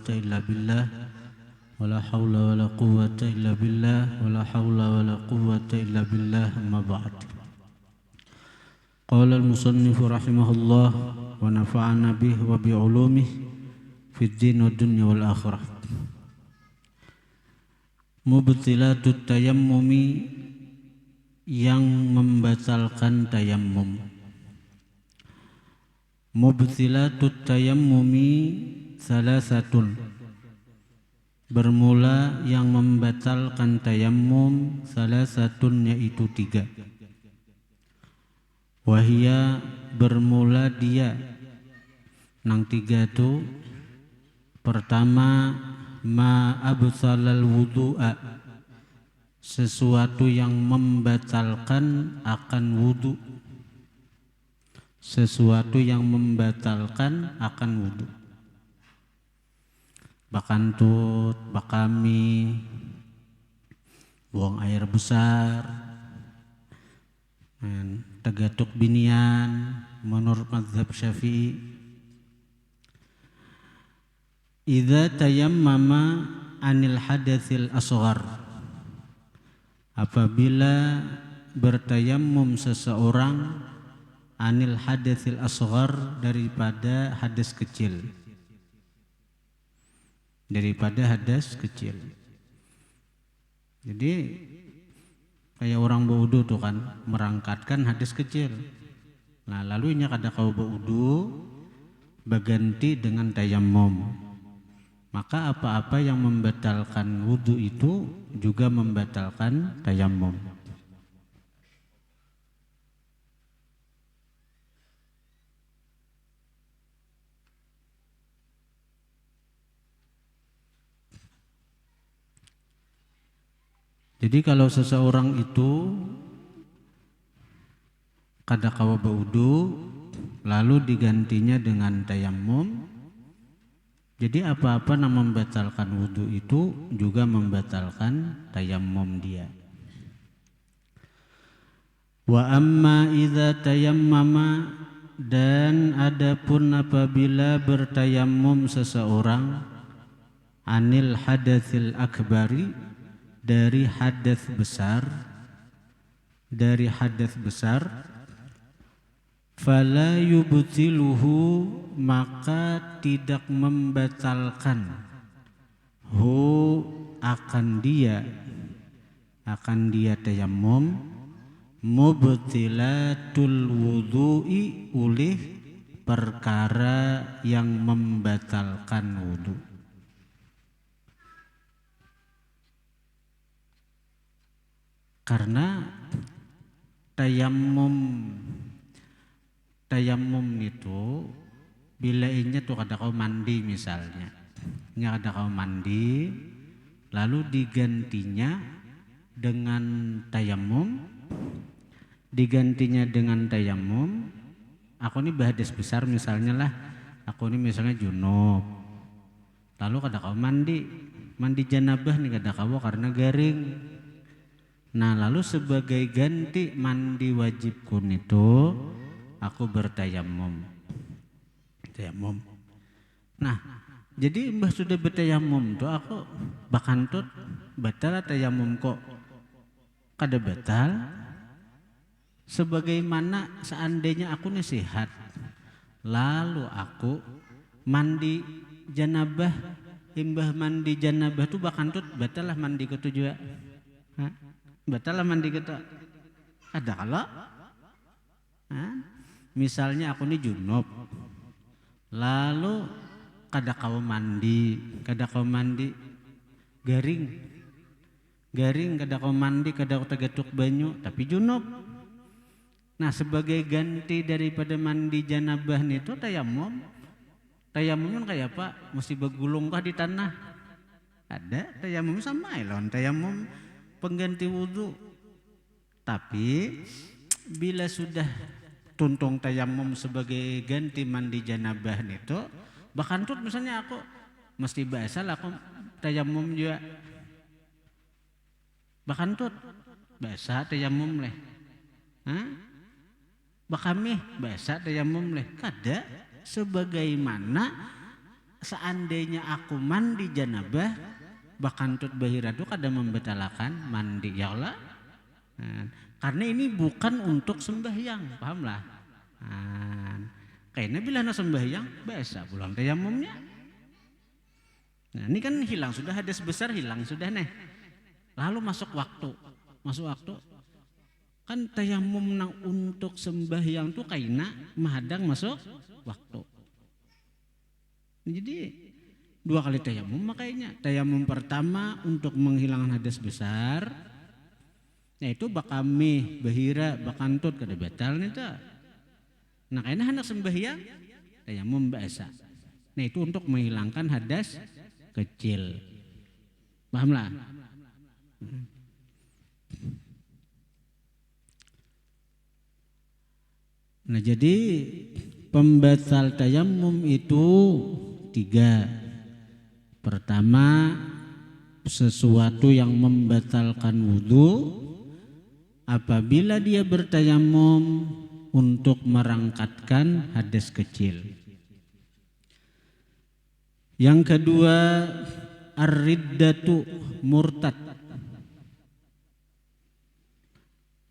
quwwata illa billah. Wala haula wala quwwata illa billah. Wala haula wala quwwata illa billah. Amma ba'd. Qala al-musannif rahimahullah wa nafa'ana bih wa bi ulumih fid din wa dunya wal akhirah. Mubtilatut tayammumi, yang membatalkan tayammum. Mubtilatut tayammumi salasatun, bermula yang membatalkan tayammum salasatun, yaitu 3. Wahia, bermula dia, nang 3 tu. Pertama, ma absalal wudu'a, sesuatu yang membatalkan akan wudu. Sesuatu yang membatalkan akan wudu. Bakantut, bakami, buang air besar, tagatuk binian menurut mazhab Syafi'i. Idza tayammama anil hadatsil asghar, apabila bertayammum seseorang anil hadatsil asghar, daripada hadas kecil. Daripada hadas kecil. Jadi kayak orang berwudu tuh kan, merangkatkan hadas kecil. Nah, lalu ini kada kau berwudu berganti dengan tayammum. Maka apa-apa yang membatalkan wudu itu juga membatalkan tayammum. Jadi kalau seseorang itu kada kawa berwudu lalu digantinya dengan tayammum, jadi apa-apa yang membatalkan wudu itu juga membatalkan tayammum dia. Wa amma idza tayammama, dan adapun apabila bertayammum seseorang anil hadatsil akbari, dari hadas besar, fala yubtiluhu, maka tidak membatalkan akan dia tayammum, mubtilatul wudu'i, oleh perkara yang membatalkan wudu. Karena tayammum itu bila inya tuh kada kau mandi misalnya, nya kada kau mandi lalu digantinya dengan tayammum, aku ini berhadas besar misalnya lah, aku ini misalnya junub, lalu kada kau mandi janabah nih kada kau karena garing. Nah, lalu sebagai ganti mandi wajibkun itu aku bertayammum. Nah, jadi mbah sudah bertayammum tuh aku bakantut batal tayammum kok kada batal. Sebagaimana seandainya aku nih sehat, lalu aku mandi janabah, imbah mandi janabah tuh bakantut batal lah mandi ke tujuh. Batal lah mandi kita. Ada kalau misalnya aku ini junub, lalu kada kau mandi garing kada kau mandi, kada kau tagatuk banyu, tapi junub. Nah, sebagai ganti daripada mandi janabah itu tayammum kan kayak apa? Mesti bergulung kah di tanah? Ada tayammum sama elon tayammum pengganti wudu. Tapi bila sudah tuntung tayammum sebagai ganti mandi janabah itu, bahkan tuh misalnya aku mesti basah lah aku tayammum juga. Bahkan tuh basah tayammum leh. Bakami basah tayammum leh. Kada sebagaimana seandainya aku mandi janabah bakantut bahira itu kada membatalkan mandi ya Allah. Nah, karena ini bukan untuk sembahyang, pahamlah. Nah, kayaknya bila nak sembahyang biasa pulang tayamumnya. Nah, ini kan hilang sudah, hadas besar hilang sudah nih. Lalu masuk waktu kan tayamum nang untuk sembahyang tuh kaina mahadang masuk waktu. Jadi 2 kali tayamum makanya. Tayamum pertama untuk menghilangkan hadas besar, yaitu bakami, bahira, bakantut kada batal nih ta. Nah kaina hendak sembahyang tayamum biasa. Nah itu untuk menghilangkan hadas kecil. Pahamlah? Nah jadi pembatal tayamum itu 3. Pertama, sesuatu yang membatalkan wudhu apabila dia bertayamum untuk merangkatkan hadas kecil. Yang kedua, ar-riddatu, murtad.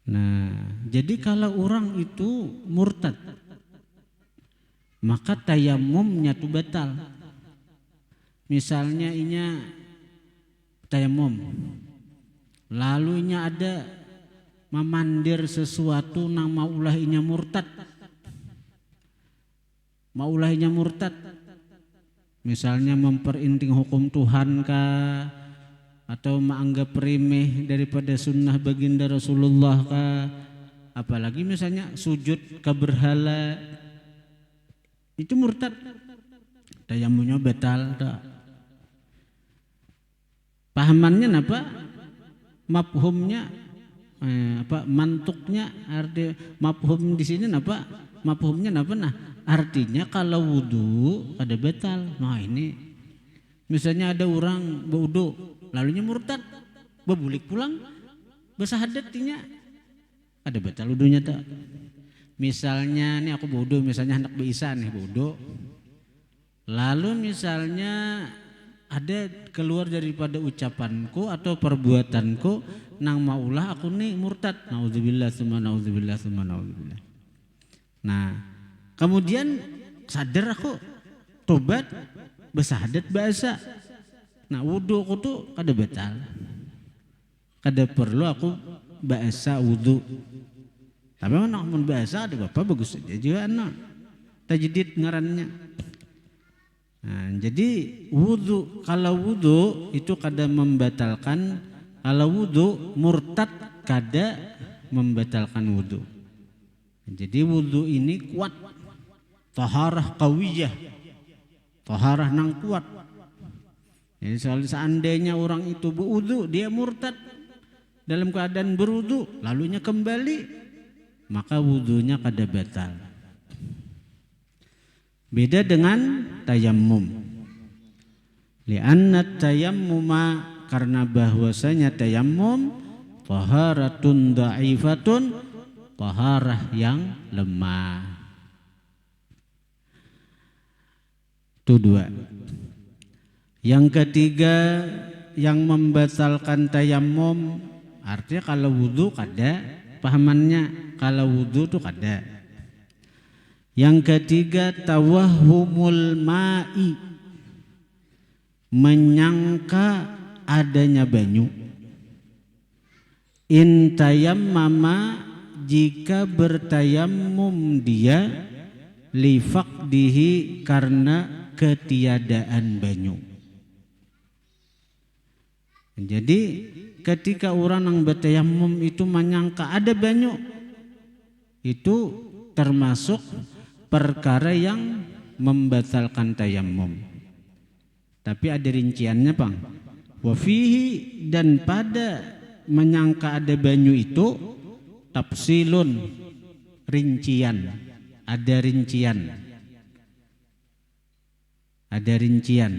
Nah, jadi kalau orang itu murtad, maka tayamumnya tuh batal. Misalnya inya tayamum, lalu inya ada memandir sesuatu nang maulah inya murtad. Maulah inya murtad. Misalnya memperinting hukum Tuhan kah, atau menganggap remeh daripada sunnah baginda Rasulullah kah, apalagi misalnya sujud ke berhala, itu murtad, tayamumnya batal tak. Pahamannya apa? Mafhumnya mantuknya, arti mafhum di sini apa? Mafhumnya apa? Nah, artinya kalau wudu ada batal. Nah ini misalnya ada orang berwudu lalunya murtad, bebulik pulang besahadatnya ada batal wudunya tak. Misalnya nih aku wudu, misalnya hendak beisa nih wudu, lalu misalnya ada keluar daripada ucapanku atau perbuatanku nang maulah aku nih murtad, naudzubillah tsumma naudzubillah tsumma naudzubillah. Nah kemudian sadar aku tobat besahadat bahasa. Nah wudu aku tuh kada batal, kada perlu aku bahasa wudu. Tapi nak mun bahasa ada bapak bagus saja juga anak tajdid ngarannya. Nah, jadi wudu, kalau wudu itu kada membatalkan, kalau wudu murtad kada membatalkan wudu. Jadi wudu ini kuat, taharah qawiyah, taharah nang kuat. Jadi seandainya orang itu berwudu dia murtad dalam keadaan berwudu lalunya kembali, maka wudunya kada batal. Beda dengan tayammum. Li'anna tayammuma, karena bahwasanya tayammum taharatun dha'ifatun, taharah yang lemah. Itu 2. Yang ketiga yang membatalkan tayammum, artinya kalau wudu kada, pahamannya kalau wudu itu kada. Yang ketiga tawahhumul ma'i, menyangka adanya banyu. In tayammama, jika bertayammum dia, lifaqdihi, karena ketiadaan banyu. Jadi ketika orang yang bertayammum itu menyangka ada banyu, itu termasuk perkara yang membatalkan tayammum. Tapi ada rinciannya Bang. Wa fihi, dan pada menyangka ada banyu itu tafsilun, rincian. Ada rincian. Ada rincian.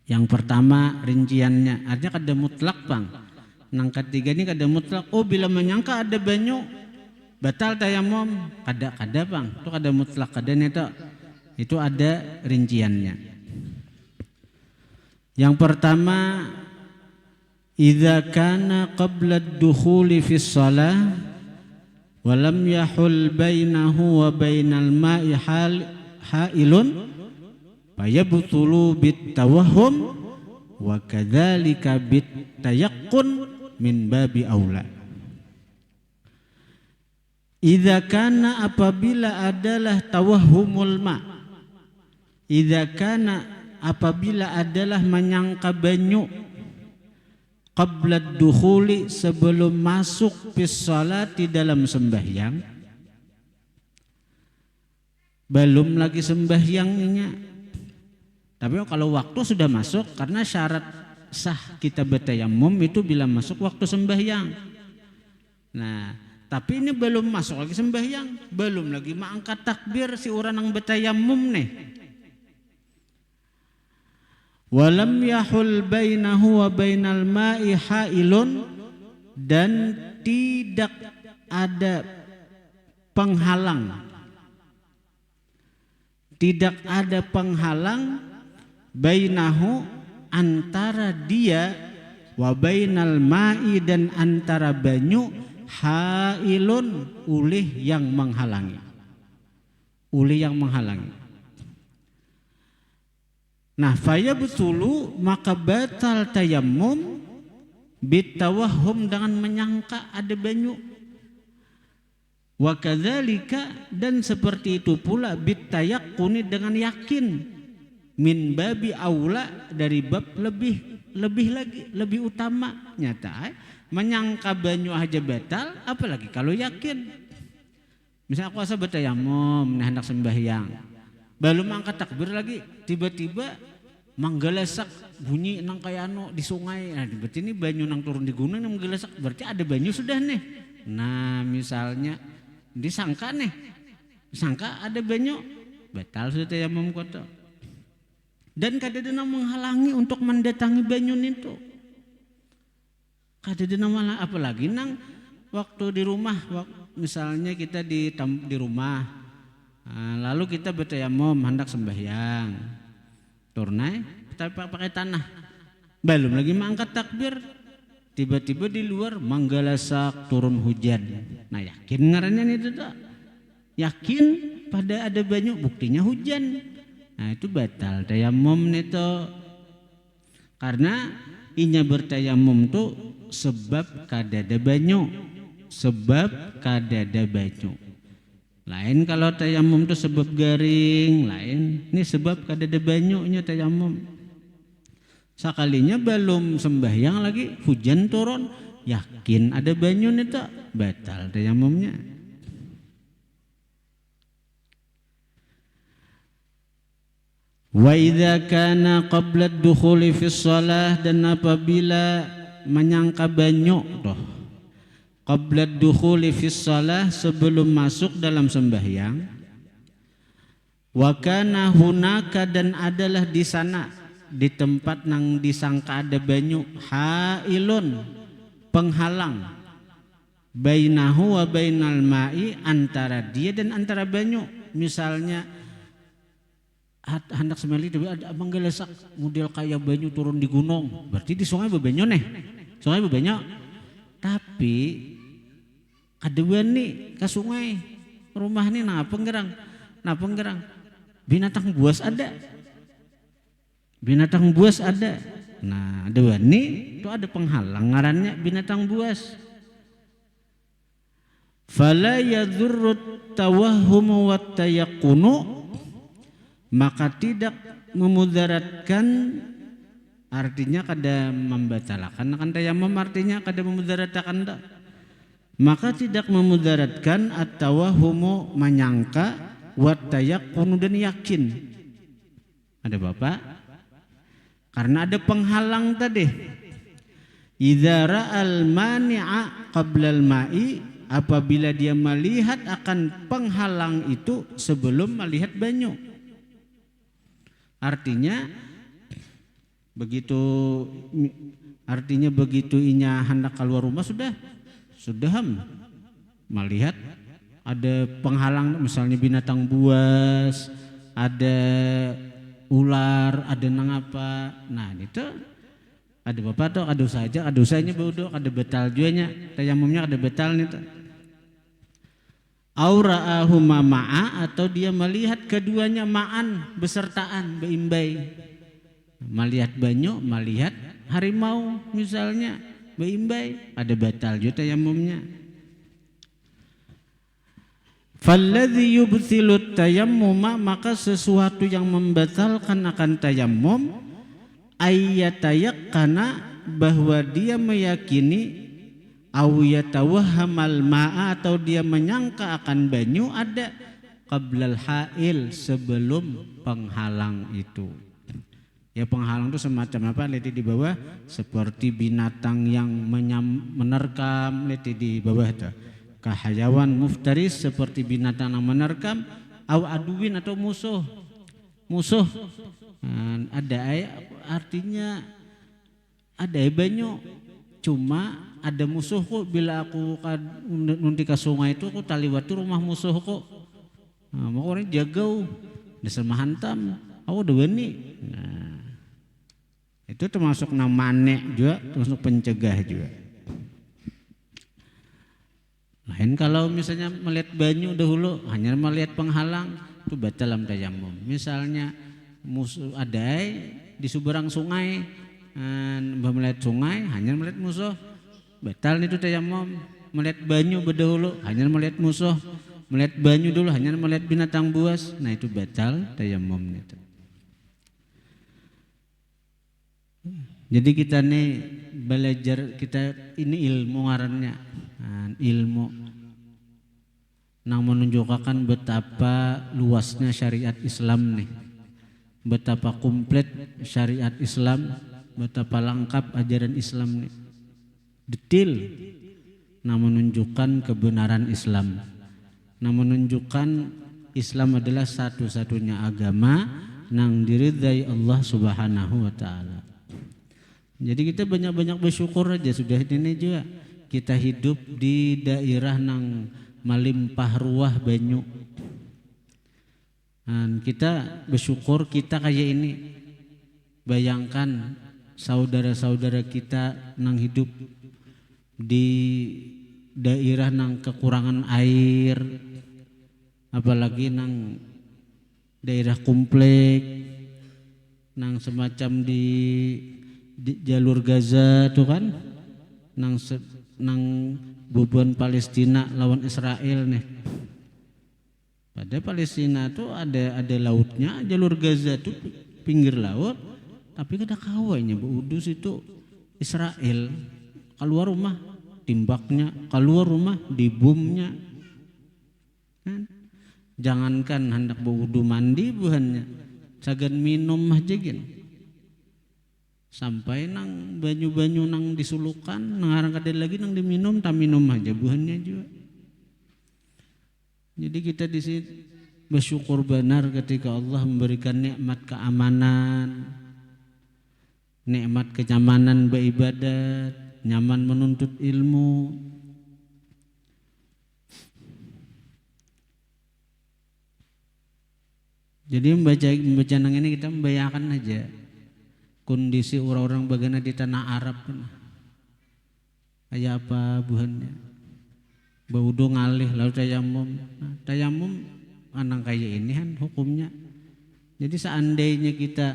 Yang pertama rinciannya, artinya kada mutlak Bang. Yang ketiga ini kada mutlak. Oh bila menyangka ada banyu batal tayamum, kada Bang. Itu kada mutlak, kada neta. Itu ada rinciannya. Yang pertama, idza kana qabla ad-dukhuli fi shalah wa lam yahul bainahu wa bainal ma'i hailun fayabtulu bit-tawahhum wa kadzalika bit-tayaqqun min babi aula. Idza kana apabila adalah tawahhumul ma, idza kana apabila adalah menyangka banyu, qabla dukhuli sebelum masuk fis salati dalam sembahyang, belum lagi sembahyangnya. Tapi kalau waktu sudah masuk, karena syarat sah kita bertayamum itu bila masuk waktu sembahyang. Nah, tapi ini belum masuk lagi sembahyang, belum lagi mengangkat takbir si orang yang bertayamum nih. Walam yahul bainahu wa bainal ma'i hailun, dan tidak ada penghalang, tidak ada penghalang bainahu antara dia wa bainal ma'i dan antara banyu hailun ulih yang menghalangi, ulih yang menghalangi. Nah, fayabtulu maka batal tayammum bitawahhum dengan menyangka ada banyu. Wa kadzalika, dan seperti itu pula bitayaqquni dengan yakin, min babi aula, dari bab lebih utama. Nyata menyangka banyu aja batal, apalagi kalau yakin. Misalnya aku asa bertayamum, hendak sembahyang, belum angkat takbir lagi, tiba-tiba manggalasak bunyi nang kayano di sungai. Nah, berarti ini banyu nang turun di gunung nang manggalasak, berarti ada banyu sudah nih. Nah, misalnya disangka nih, disangka ada banyu, batal sudah tayamum kotor. Dan kadang-kadang menghalangi untuk mendatangi banyu itu. Kadang-kadang malah, apalagi nang waktu di rumah, misalnya kita di rumah, lalu kita bertayamum hendak sembahyang, turnai tapi pakai tanah, belum lagi mengangkat takbir, tiba-tiba di luar manggalasak turun hujan. Nah, yakin ngarannya itu tak? Yakin pada ada banyu, buktinya hujan. Nah, itu batal tayamum itu. Karena inya bertayamum tuh sebab kadada banyu, sebab kadada banyu. Lain kalau tayamum itu sebab garing, lain. Ini sebab kadada banyunya tayamum. Sekalinya belum sembahyang lagi hujan turun, yakin ada banyu itu, batal tayamumnya. Wa idza kana qabla ad-dukhuli fi shalah, dan apabila menyangka banyu toh qabla ad-dukhuli fi shalah, sebelum masuk dalam sembahyang, wa kana hunaka, dan adalah di sana di tempat nang disangka ada banyu, hailun penghalang, bainahu wa bainal ma'i, antara dia dan antara banyu. Misalnya hendak semeli tapi ada manggalasak model kayak banyu turun di gunung, berarti di sungai bebanyu nih, sungai bebanyu. Tapi kadewan nih ke sungai, rumah nih nah penggerang, binatang buas ada, binatang buas ada. Nah, dewan nih itu ada penghalang, ngarannya binatang buas. Fala yadhurrut tawahhum wat tayaqqunu, maka tidak memudaratkan, artinya kada membatalkan kan tayamum, artinya kada memudaratkan tak. Maka tidak memudaratkan at-tawahhumu menyangka, wa tayaqqunu dan yakin. Ada Bapak? Karena ada penghalang tadi. Idza ra'al mani'a qabla al-ma'i, apabila dia melihat akan penghalang itu sebelum melihat banyu. Artinya begitu inya hendak keluar rumah sudah melihat ada penghalang, misalnya binatang buas ada ular, ada nang apa. Nah itu ada bapak tuh ada saja, ada usahanya bodoh, ada betal juanya, tayamumnya ada betal nih tuh. Aura'ahuma ma'a, atau dia melihat keduanya ma'an besertaan beimbai. Melihat banyu, melihat harimau misalnya beimbai, ada batal juga tayamumnya. Falladhi yubthilut tayammuma, maka sesuatu yang membatalkan akan tayammum ayyatayaqqana, bahwa dia meyakini, au yatawahhamal ma'a, atau dia menyangka akan banyu ada qablal hail, sebelum penghalang itu. Ya penghalang itu semacam apa? Lihat di bawah, seperti binatang yang menerkam, lihat di bawah itu. Kahayawan muftaris, seperti binatang yang menerkam, au aduin, atau musuh. Ada artinya ada banyu, cuma ada musuhku. Bila aku nanti ke sungai itu aku taliwati rumah musuhku. Nah, mau orang jagau, desa mahantam, aku udah bani. Nah, itu termasuk namane juga, termasuk pencegah juga. Lain kalau misalnya melihat banyu dahulu, hanya melihat penghalang, itu batal dalam tayammum. Misalnya musuh ada di seberang sungai, melihat sungai, hanya melihat musuh, batal itu tayammum. Melihat banyu berdahulu, hanya melihat musuh, melihat banyu dulu, hanya melihat binatang buas, nah itu batal tayammum itu. Jadi kita nih belajar, kita ini ilmu ngarannya, ilmu yang menunjukkan betapa luasnya syariat Islam nih, betapa komplit syariat Islam, betapa lengkap ajaran Islam nih, detail, yang menunjukkan kebenaran Islam, yang menunjukkan Islam adalah satu-satunya agama yang diridhai Allah Subhanahu wa Ta'ala. Jadi kita banyak-banyak bersyukur aja sudah ini juga. Kita hidup di daerah nang melimpah ruah banyu. Dan kita bersyukur kita kayak ini. Bayangkan saudara-saudara kita nang hidup di daerah nang kekurangan air, apalagi nang daerah komplek, nang semacam di jalur Gaza tuh kan, nang beban Palestina lawan Israel nih. Pada Palestina tuh ada lautnya, jalur Gaza tuh pinggir laut, tapi kada kawainya Udus itu Israel. Keluar rumah timbaknya, keluar rumah dibomnya. Jangankan hendak berwudu mandi buhannya, sagan minum aja gin. Sampai nang banyu-banyu nang disulukan, nang arang kada lagi nang diminum, tak minum aja buhannya juga. Jadi kita di sini bersyukur benar ketika Allah memberikan nikmat keamanan, nikmat kenyamanan beribadat, nyaman menuntut ilmu. Jadi membaca nang ini kita membayangkan aja kondisi orang-orang bagaimana di tanah Arab, kayak apa buhannya, baudo ngalih lalu tayamum. Nah, tayamum anang kayak ini kan hukumnya. Jadi seandainya kita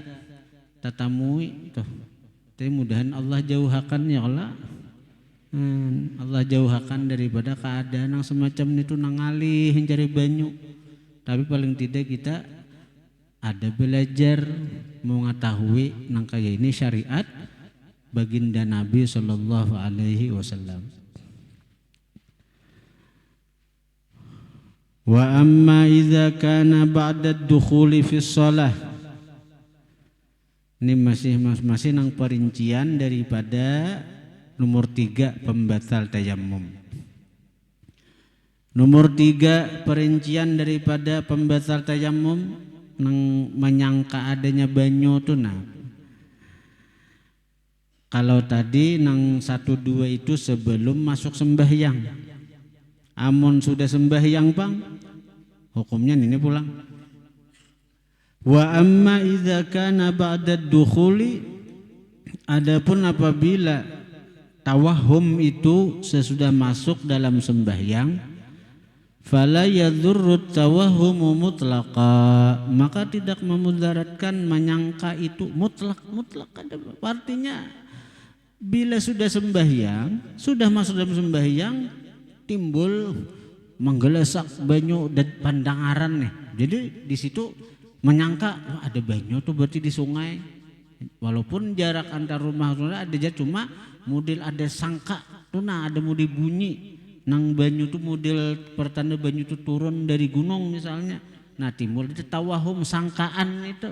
tatamui tuh, tapi mudahan Allah jauhakan ya Allah. Allah jauhakan daripada keadaan yang semacam itu nang ngalih mencari banyu. Tapi paling tidak kita ada belajar mengetahui nang kaya ini syariat baginda Nabi sallallahu alaihi wasallam. Wa amma idza kana ba'da ad-dukhuli fi shalah. Ini masih nang perincian daripada nomor 3 pembatal tayammum. Nomor 3 perincian daripada pembatal tayammum nang menyangka adanya banyu tuh. Nah, kalau tadi nang 1-2 itu sebelum masuk sembahyang. Amun sudah sembahyang bang, hukumnya ini pulang. Wa amma idza kana ba'da dukhuli, adapun apabila tawahum itu sesudah masuk dalam sembahyang, fala yadurru tawahumu mutlaqa, maka tidak memudaratkan menyangka itu mutlak artinya bila sudah sembahyang, sudah masuk dalam sembahyang timbul menggelesak banyu dan pandangaran nih, jadi di situ menyangka ada banyu tuh berarti di sungai, walaupun jarak antar rumah ada aja, cuma model ada sangka tuh, nah ada model bunyi nang banyu tuh model pertanda banyu tuh turun dari gunung misalnya, nah timbul itu tawahum sangkaan itu.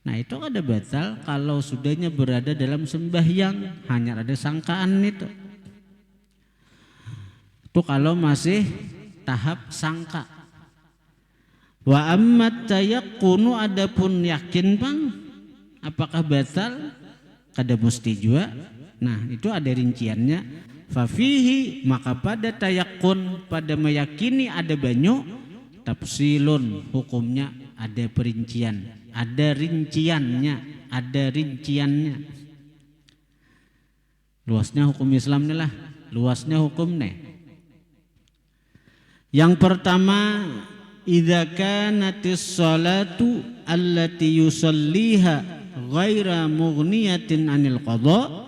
Nah itu ada batal kalau sudahnya berada dalam sembahyang hanya ada sangkaan itu kalau masih tahap sangka. Wa ammat tayaqqunu, adapun yakin bang apakah batal, kada mesti juga. Nah itu ada rinciannya. Fafihi, maka pada tayaqqun, pada meyakini ada banyu, tafsilun, hukumnya ada perincian, ada rinciannya, luasnya hukum Islam nih lah, luasnya hukum nih. Yang pertama, idza kanatis salatu allati yusalliha ghaira mughniyatin anil qada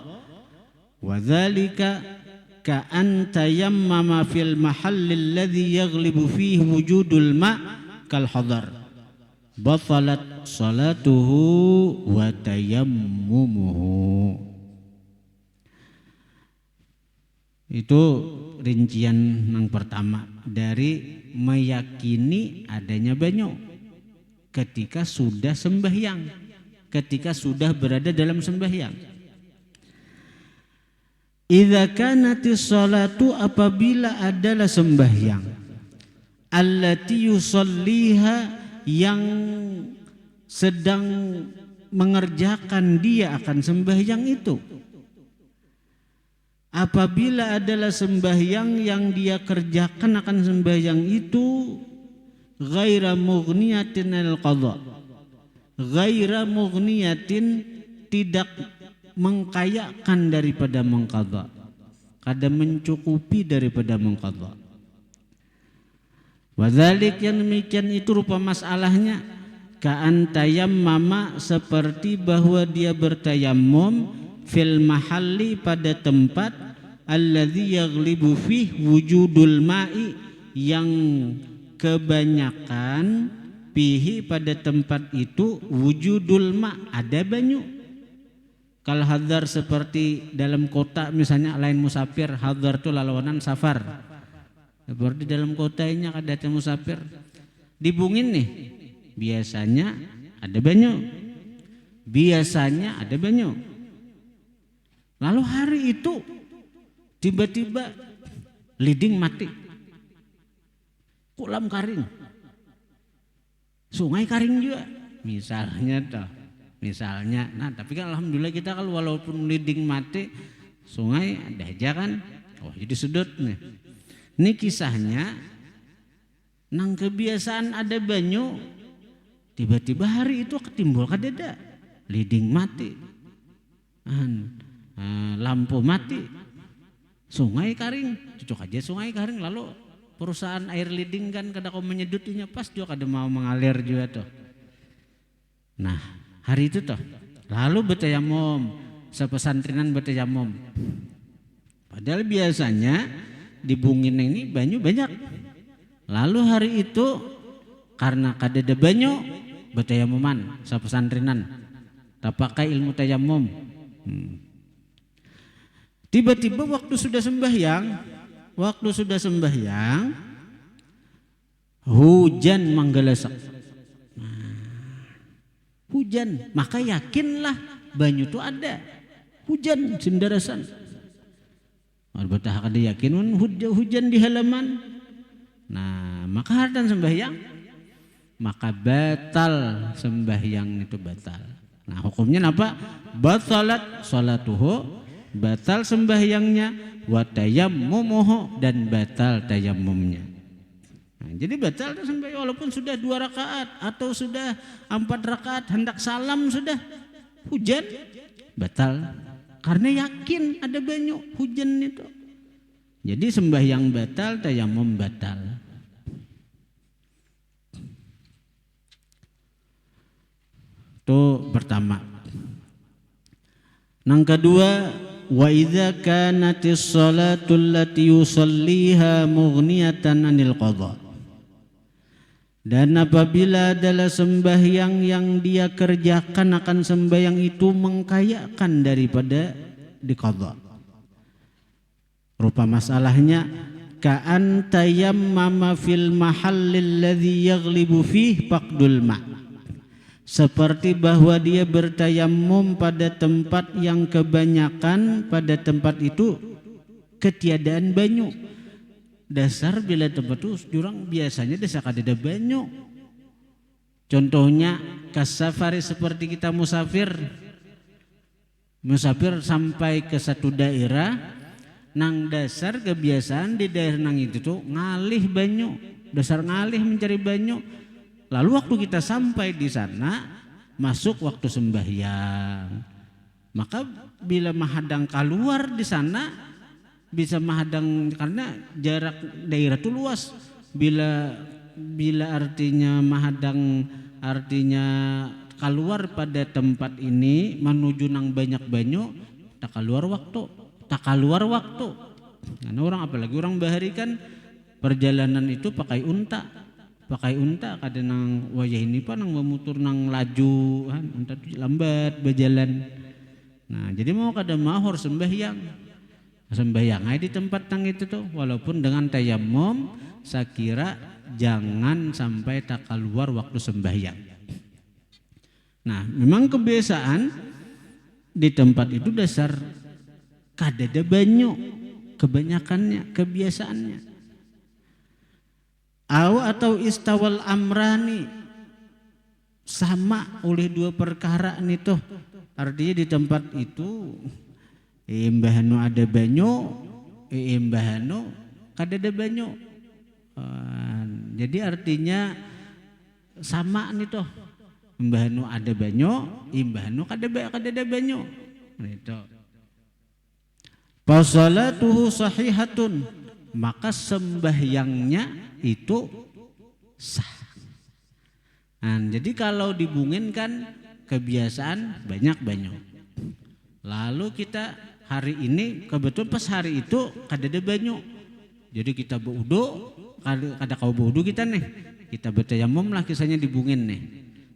wa dzalika ka an tayammama fil mahalli alladhi yaghlibu fihi wujudul ma kal hadar batalat salatuhu wa tayammumuhu. Itu rincian yang pertama dari meyakini adanya banyu ketika sudah sembahyang, ketika sudah berada dalam sembahyang. Idza kanatis salatu, apabila adalah sembahyang, allati yusalliha, yang sedang mengerjakan dia akan sembahyang itu. Apabila adalah sembahyang yang dia kerjakan akan sembahyang itu ghaira mughniyatin al-qadha, ghaira mughniyatin, tidak mengkayakan daripada mengqadha, kada mencukupi daripada mengqadha. Wadzalik, yang demikian itu rupa masalahnya, ka'an tayammama, seperti bahwa dia bertayammum fil mahalli, pada tempat alladzi yaghlibu fih wujudul ma'i, yang kebanyakan fihi, pada tempat itu wujudul ma, ada banyu. Kal hadar, seperti dalam kota misalnya, lain musafir, hadar itu lalawanan safar, seperti dalam kota ini ada musafir di Bungin nih, biasanya ada banyu, lalu hari itu tiba-tiba liding mati, kolam karing, sungai karing juga misalnya toh, misalnya. Nah tapi kan alhamdulillah kita kalau walaupun liding mati, sungai ada aja kan, oh jadi sudut nih. Ini kisahnya nang kebiasaan ada banyu, tiba-tiba hari itu ketimbul kadeda liding mati, lampu mati, sungai karing, cocok aja sungai karing. Lalu perusahaan air leading kan kada kau menyedutinya, pas juga kada mau mengalir juga tuh. Nah hari itu tuh lalu bertayamum, sepesantrinan bertayamum, padahal biasanya di Bungin ini banyu banyak. Lalu hari itu karena kada ada banyu, bertayamuman sepesantrinan, tak pakai ilmu tayamum. Tiba-tiba waktu sudah sembahyang, hujan menggelesak. Hujan, maka yakinlah banyu itu ada. Hujan sindarasan. Betah kada yakin hujan di halaman. Nah, maka hardan sembahyang, maka batal sembahyang itu batal. Nah, hukumnya apa? Batalat salatuhu, batal sembahyangnya, wa tayammumuhu, dan batal tayammumnya. Nah, jadi batal sembahyang walaupun sudah 2 rakaat atau sudah 4 rakaat, hendak salam sudah hujan, batal. Karena yakin ada banyu hujan itu. Jadi sembahyang batal, tayamum batal. Itu pertama. Yang kedua, wa idza kanatis salatul lati yusalliha mughniyatan anil qadha. Dan apabila adalah sembahyang yang dia kerjakan akan sembahyang itu mengkayakan daripada diqadha. Rupa masalahnya ka'an tayammama fil mahallil ladzi yaghlibu fih faqdul ma'. Seperti bahwa dia bertayamum pada tempat yang kebanyakan pada tempat itu ketiadaan banyu. Dasar bila tempat itu jurang biasanya dasar ada banyu. Contohnya kasafari seperti kita musafir sampai ke satu daerah, nang dasar kebiasaan di daerah nang itu tuh ngalih banyu, dasar ngalih mencari banyu. Lalu waktu kita sampai di sana masuk waktu sembahyang, maka bila menghadang keluar di sana bisa menghadang karena jarak daerah itu luas. Bila artinya menghadang artinya keluar pada tempat ini menuju nang banyak banyu tak keluar waktu. Karena orang apalagi orang bahari kan perjalanan itu pakai unta kada nang wajah ini pa nang memutur nang laju unta lambat berjalan. Nah jadi mau kada mahor sembahyang di tempat nang itu tuh walaupun dengan tayamum saya kira jangan sampai tak keluar waktu sembahyang. Nah memang kebiasaan di tempat itu dasar kadada banyu kebanyakannya kebiasaannya. Atau istawal amrani sama oleh 2 perkara nih tuh artinya di tempat itu imbahanu ada banyu, imbahanu kadada banyu. Jadi artinya sama nih toh. Imbahanu ada banyu, imbahanu kadada banyu. Itu. Fasalatuhu sahihatun, maka sembahyangnya itu sah. Jadi kalau dibunginkan kebiasaan banyak banyu. Lalu kita hari ini kebetulan pas hari itu kadada banyu. Jadi kita berwudu, kada kau berwudu kita nih. Kita bertayamum lah kisahnya dibungin nih.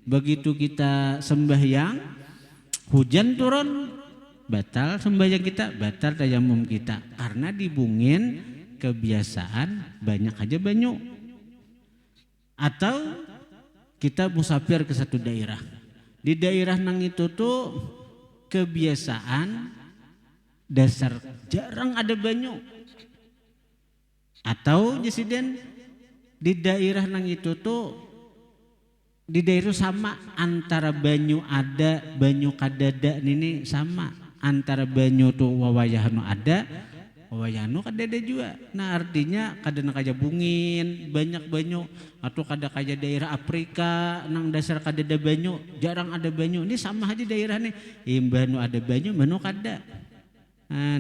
Begitu kita sembahyang hujan turun batal sembahyang kita, batal tayamum kita karena dibungin kebiasaan banyak aja banyu. Atau kita musafir ke satu daerah. Di daerah nang itu tuh kebiasaan dasar jarang ada banyu. Atau jesiden di daerah nang itu tuh di daerah sama antara banyu ada banyu kadada ini sama antara banyu tuh wawayahnu ada wawayahnu kadada juga. Nah artinya kadang kaja bungin banyak banyu atau kadang kaja daerah Afrika nang dasar kadada banyu jarang ada banyu ini sama aja daerah nih imbanu ada banyu manu kada.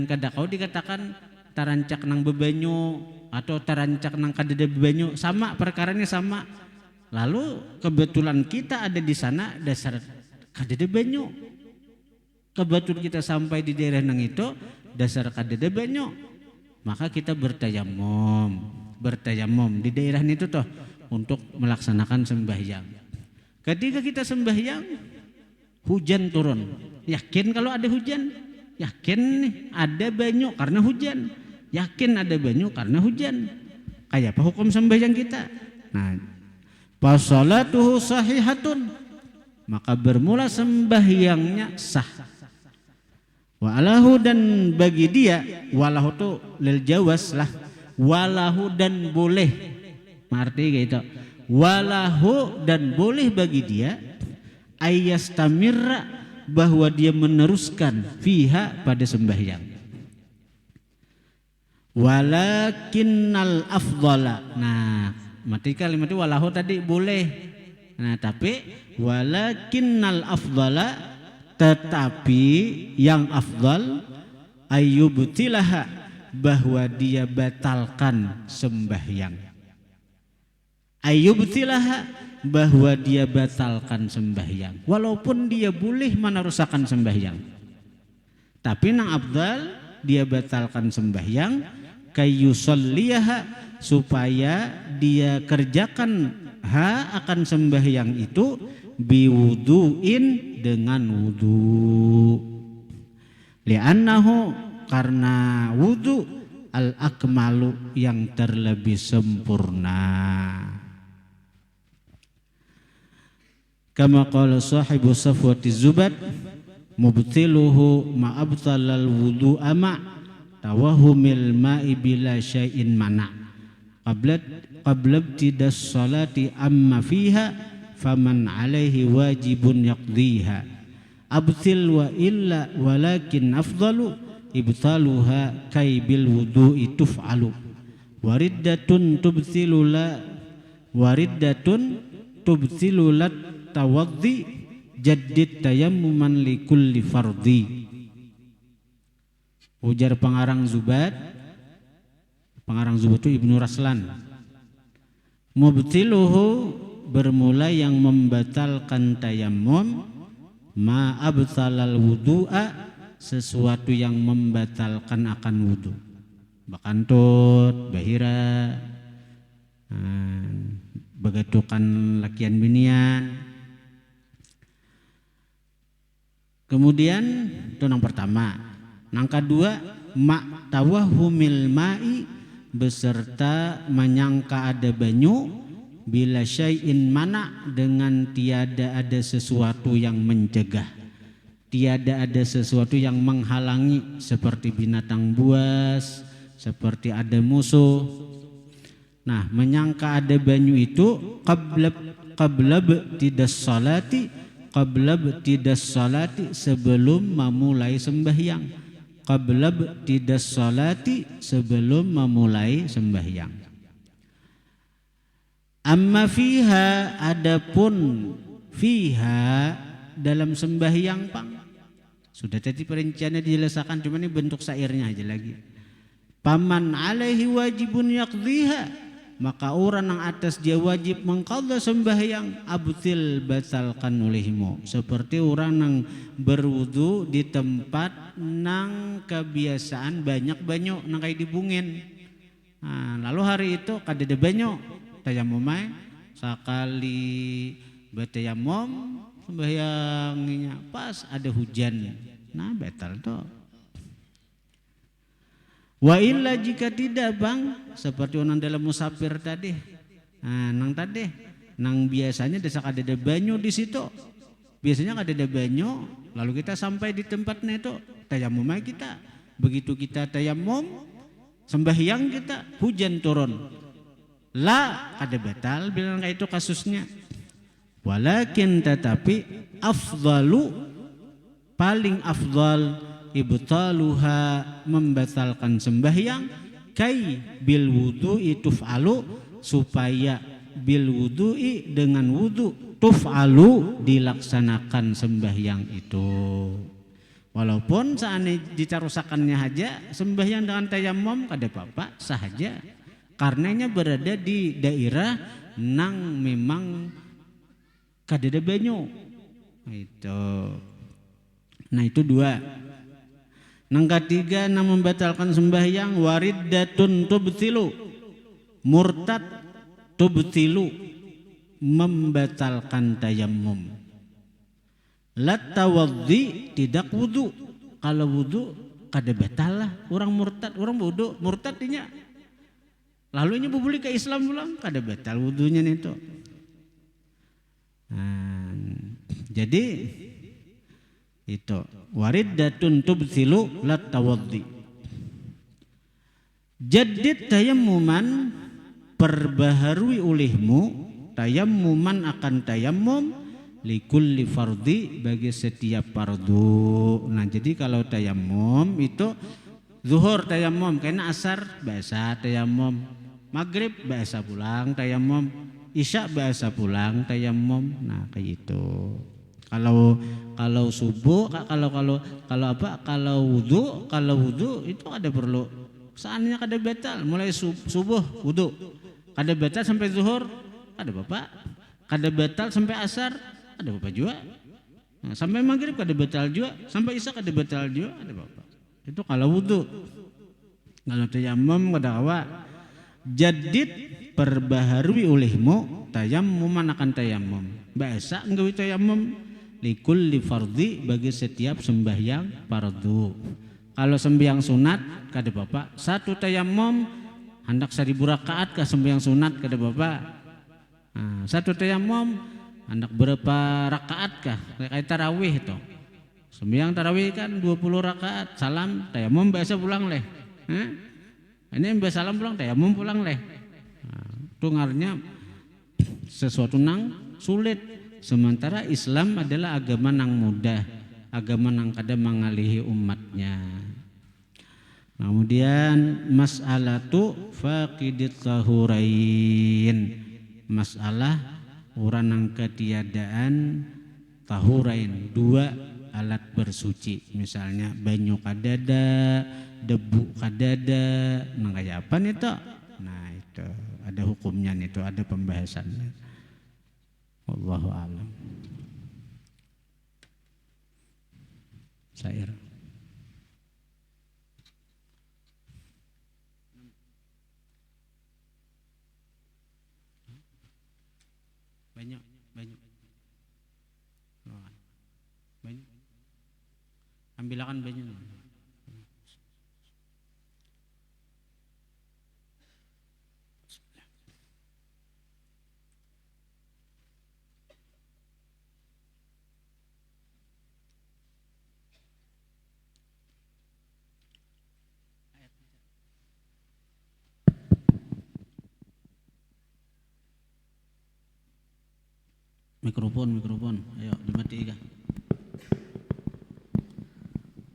Kada kau dikatakan tarancak nang bebanyu atau tarancak nang kadada bebanyu sama perkaranya sama. Lalu kebetulan kita ada di sana dasar kadada banyu. Kebetulan kita sampai di daerah nang itu dasar kadada banyu. Maka kita bertayamum di daerah itu toh untuk melaksanakan sembahyang. Ketika kita sembahyang hujan turun. Yakin kalau ada hujan? Yakin nih ada banyu karena hujan. Yakin ada banyu karena hujan. Kayak apa hukum sembahyang kita? Nah, fasalatuhu sahihatun, maka bermula sembahyangnya sah. Walahu dan bagi dia, walahu tu lil jawas lah, walahu dan boleh, arti gitu. Walahu dan boleh bagi dia ayyastamirra bahwa dia meneruskan fiha pada sembahyang. Walakinnal afdhala. Nah, mati kalimat itu walahu tadi boleh. Nah, tapi walakinnal afdala, tetapi yang afdal ayyubtilaha, bahwa dia batalkan sembahyang. Ayyubtilaha, bahwa dia batalkan sembahyang. Walaupun dia boleh meneruskan sembahyang, tapi nang afdal dia batalkan sembahyang, kayyusalliyaha, supaya dia kerjakan akan sembahyang itu biwuduin, dengan wudu. Li'annahu, karena wudu al-akmalu, yang terlebih sempurna. Kama qala sahibu safwati zubad, mubtiluhu ma'abtalal wudu ama tawahumil ma'i bila syai'in mana qabla ibtidas salati amma fiha faman alaihi wajibun yaqdiha abtil wa illa walakin afdalu ibtaluha kay bil wudu'i tuf'alu wariddatun tubtilu lat tawaddi jaddid tayammuman li kulli fardhi. Ujar pengarang Zubad itu Ibnu Raslan. Mubtiluhu, bermula yang membatalkan tayammum, ma abtalal wudu'a, sesuatu yang membatalkan akan wudu. Bakantut, bahira, begatukan lakian binian. Kemudian itu yang pertama. Yang kedua, ma tawahumil ma'i, beserta menyangka ada banyu, bila syai'in mana, dengan tiada ada sesuatu yang mencegah, tiada ada sesuatu yang menghalangi, seperti binatang buas, seperti ada musuh. Nah, menyangka ada banyu itu qabla btidas salati, sebelum memulai sembahyang. Qabla btidas salati, sebelum memulai sembahyang. Amma fiha, adapun fiha dalam sembahyang Pak. Sudah tadi perinciannya dijelaskan, cuma ini bentuk syairnya aja lagi. Paman alaihi wajibun yaqdiha, maka orang yang atas dia wajib mengqadha sembahyang, abtil, batalkan olehmu. Seperti orang yang berwudu di tempat nang kebiasaan banyak banyu nang kayak dibungin. Nah, lalu hari itu kadada banyu, tayamumai sekali bertayamum sembahyangnya pas ada hujan. Nah, batal tuh. Wa illa, jika tidak Bang, seperti orang dalam musafir tadi. Nah, nang biasanya desak ada banyu di situ. Biasanya ada banyu, lalu kita sampai di tempatnya itu tayamum kita. Begitu kita tayamum, sembahyang kita, hujan turun. La, ada batal bilang kayak itu kasusnya. Walakin, tetapi afdalu, paling afdal, ibtaluha, membatalkan sembahyang, kai bil wudu'i tuf'alu, supaya bil wudu'i, dengan wudu, tuf'alu, dilaksanakan sembahyang itu. Walaupun seandainya ditarusakannya aja sembahyang dengan tayammum kada apa-apa, sahaja, karenanya berada di daerah nang memang kada ada banyu. Itu. Nah, itu dua. Yang ketiga, nang membatalkan sembahyang, wariddatun tubtilu, murtad tubtilu, membatalkan tayammum. Lat tawaddi, tidak wudu. Kalau wudu kada batal lah. Orang murtad, orang wudu, murtad dinya. Lalu ini bubuli ke Islam pulang, kada batal wudunya itu. Nah, jadi itu wariddatun tubtilu lat tawaddi. Jaddid tayammuman, perbaharui olehmu tayammuman akan tayammum, likulli fardhi, bagi setiap fardu. Nah, jadi kalau tayammum itu zuhur tayammum, karena asar basah tayammum, Maghrib biasa pulang tayamum, isya biasa pulang tayamum. Nah kayak itu. Kalau subuh, kalau wudu itu ada perlu. Seandainya kada batal mulai subuh wudu, kada batal sampai zuhur ada bapak, kada batal sampai asar ada bapak juga. Nah, sampai maghrib kada batal juga, sampai isya kada batal juga ada bapak. Itu kalau wudu. Kalau tayamum kada kawa. Jadid perbaharui olehmu tayamum akan tayamum. Biasa nggawi tayamum likulli fardhi bagi setiap sembahyang fardu. Kalau sembahyang sunat kada bapak satu tayamum hendak 1000 rakaat ke sembahyang sunat kada bapak. Nah, satu tayamum hendak berapa rakaat kah kayak tarawih itu. Sembahyang tarawih kan 20 rakaat, salam tayamum biasa pulang leh. Ini biasa salam pulang tayamum pulang leh. Nah, itu ngarnya sesuatu nang sulit. Sementara Islam adalah agama nang mudah, agama nang kada mengalihi umatnya. Kemudian mas'alatu faqidit tahurain. Masalah orang nang ketiadaan tahurain, 2 alat bersuci. Misalnya banyu kadada, debu kadada, nang kayak apa nih toh? Nah itu ada hukumnya nih, itu ada pembahasannya. Wallahu a'lam. Syair. Banyak. Ambilakan banyak. Mikrofon, ayo dimatikan.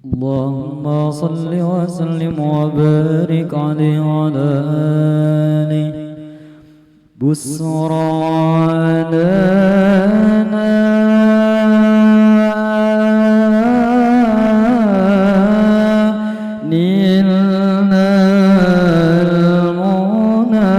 Allahumma salli wa sallim wa barik alaihi wa ala alihi busra lana nilna al-muna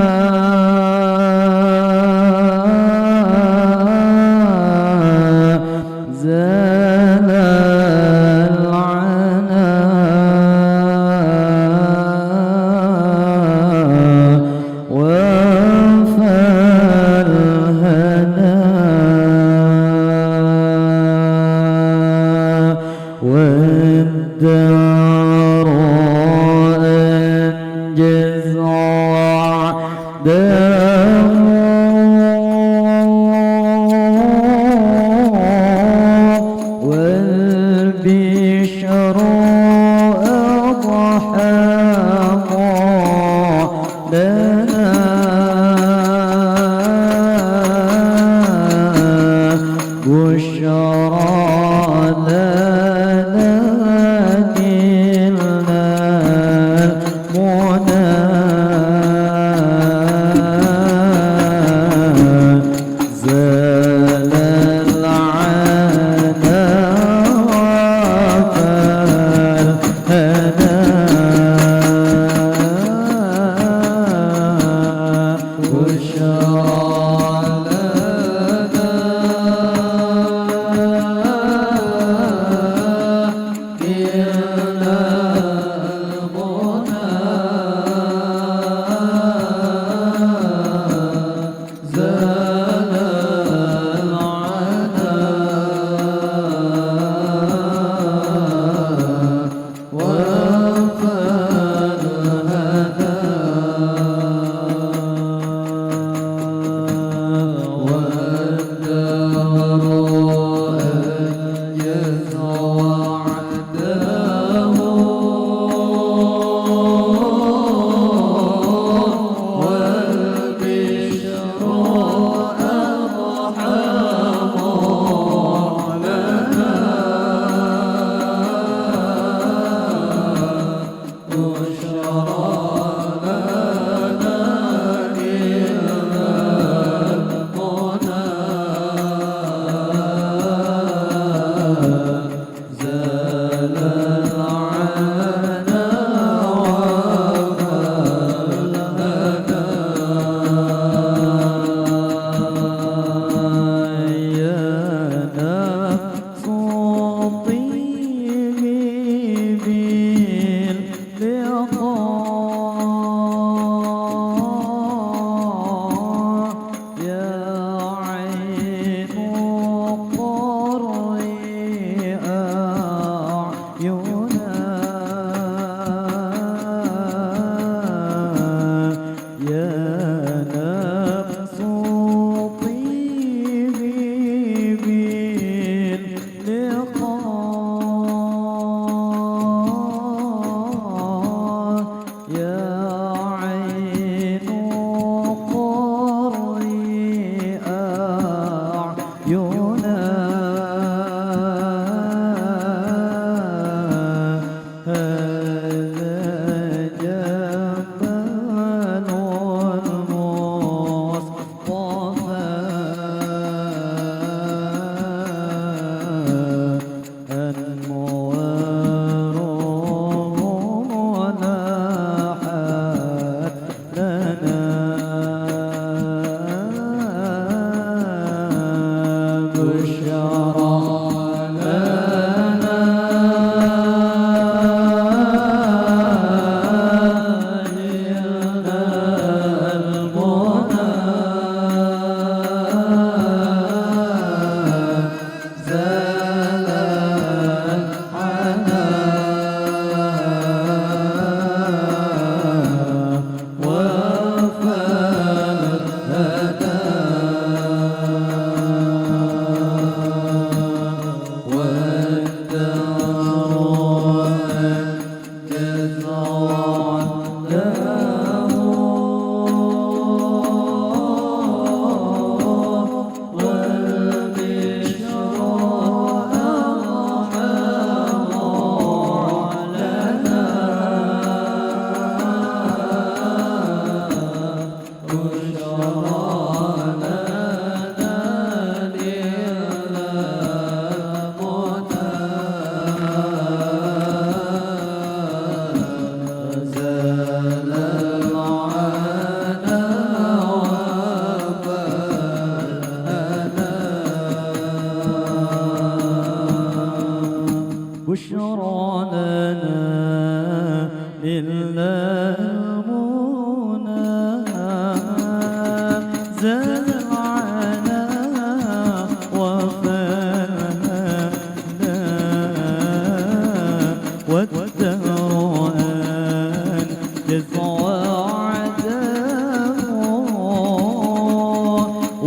والدهر أن يزرع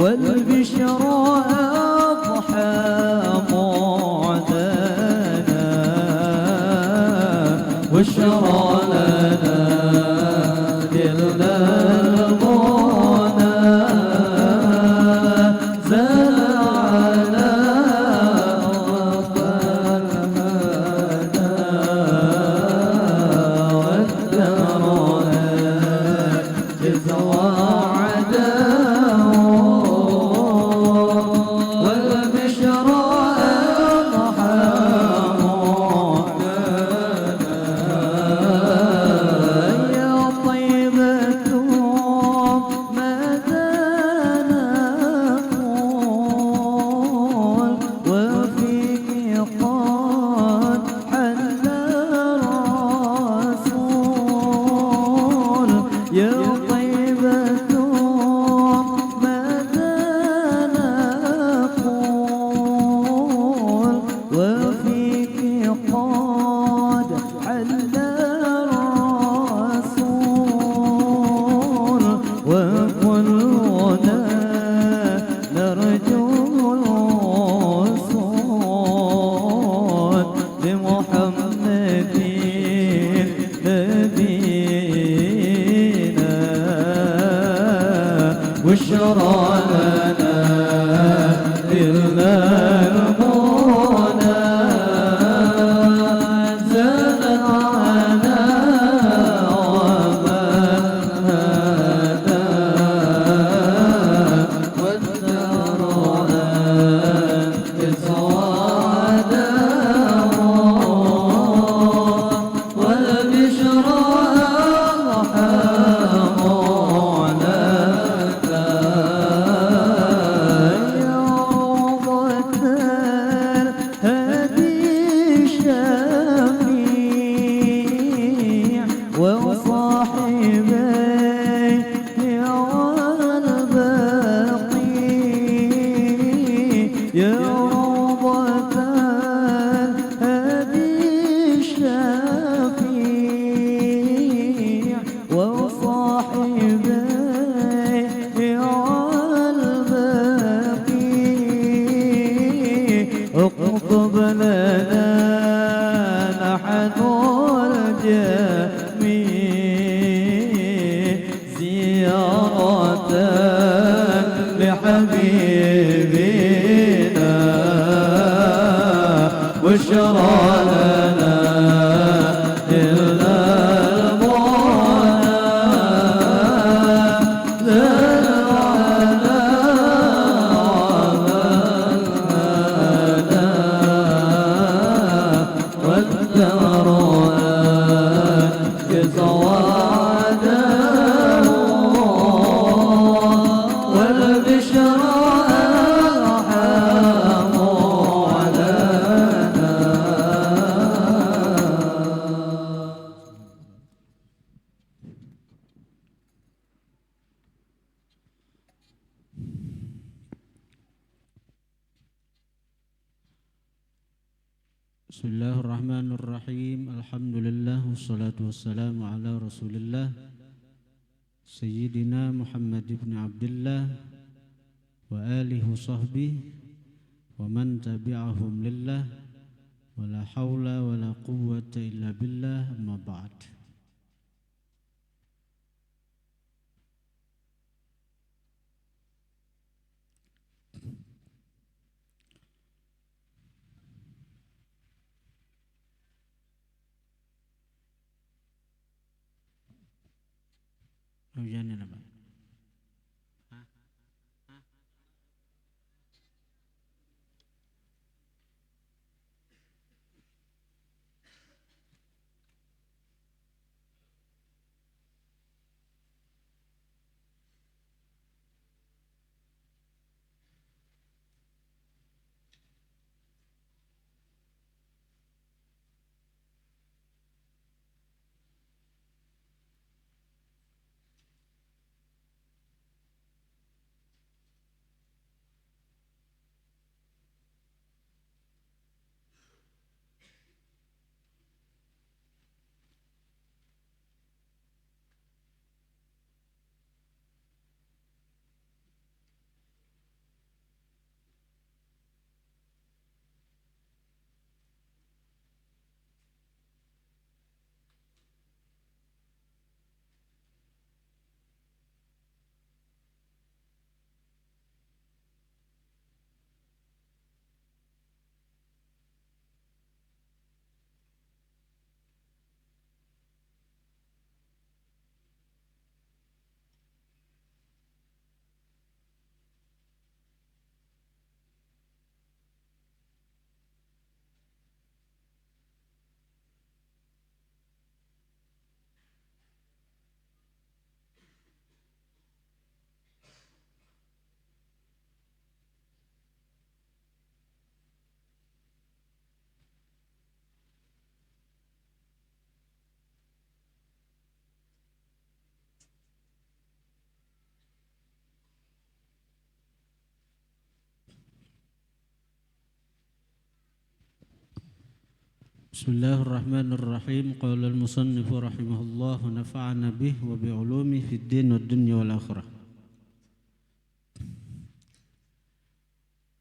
والبشرى أحد الجميع زيارة لحبيبنا بشرى لنا إلا Bismillahirrahmanirrahim. Alhamdulillah wassalatu wassalamu ala Rasulillah Sayyidina Muhammad ibn Abdullah wa alihi wa sahbihi wa man tabi'ahum lillah wa la hawla wa la quwwata illa billah, amma ba'd. Hujannya apa? Bismillahirrahmanirrahim. Qala al-musannif rahimahullah wa nafa'ana bih wa bi'ulumi fid din wad dunya wal akhirah.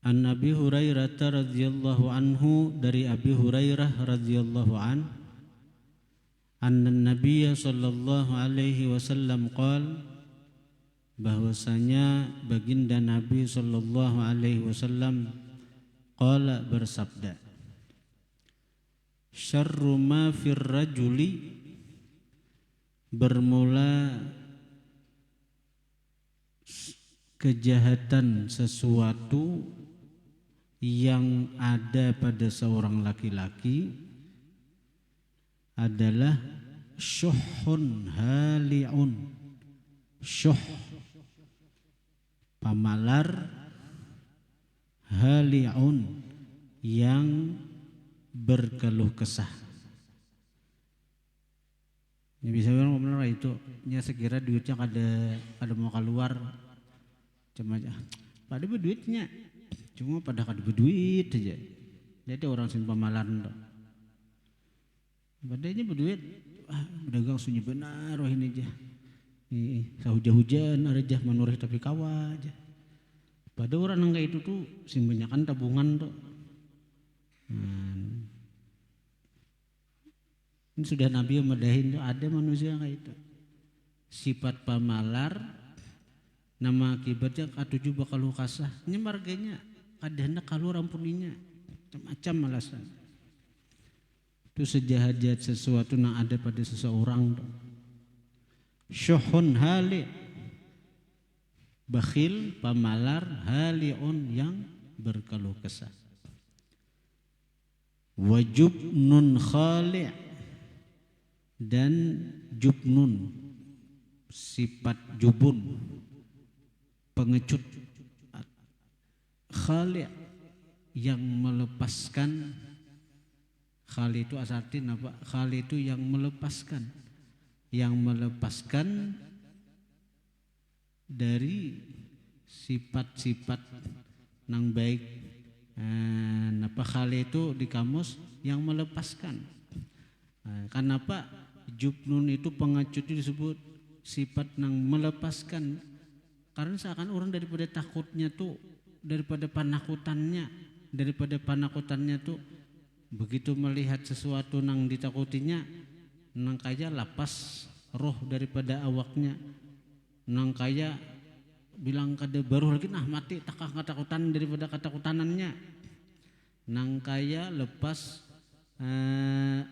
An Abi Hurairah radhiyallahu anhu, dari Abi Hurairah radhiyallahu an, anna Nabiy sallallahu alaihi wasallam qala, bahwasanya baginda Nabi sallallahu alaihi wasallam qala, bersabda, syarru ma fir rajuli, bermula kejahatan sesuatu yang ada pada seorang laki-laki adalah syuhun hali'un. Syuh, pamalar, hali'un, yang berkeluh kesah. Ini bisa bilang benar itu, nya sekira duitnya kada mau keluar, cuma aja pada berduitnya, cuma pada kada berduit aja. Jadi orang sing pamalan tuh, padanya berduit, berdagang sunyi benar, wah ini aja, sahujan aja menurih tapi kawa aja. Pada orang yang kayak itu tuh sing banyakan tabungan tuh. Ini sudah Nabi medahin tuh ada manusia kayak itu. Sifat pamalar, nama akibatnya katuju bakal kasah. Ini marganya kadang kalau rampuninya macam alasan. Itu sejahat-jahat sesuatu yang ada pada seseorang. Syuhun hali, bakhil, pamalar, haliun yang berkeluh kesah. Wajubnun khali' dan jubnun, sifat jubun, pengecut. Khali' yang melepaskan. Khali itu asatin apa? Khali itu yang melepaskan, yang melepaskan dari sifat-sifat yang baik. Apa khali itu di kamus yang melepaskan. Kenapa jubnun itu pengecut itu disebut sifat yang melepaskan? Karena seakan orang daripada takutnya tuh, daripada panakutannya tuh begitu melihat sesuatu yang ditakutinya, nang kaya lapas roh daripada awaknya, nang kaya bilang kada baru lagi nah mati takah ketakutan daripada ketakutanannya, nang kaya lepas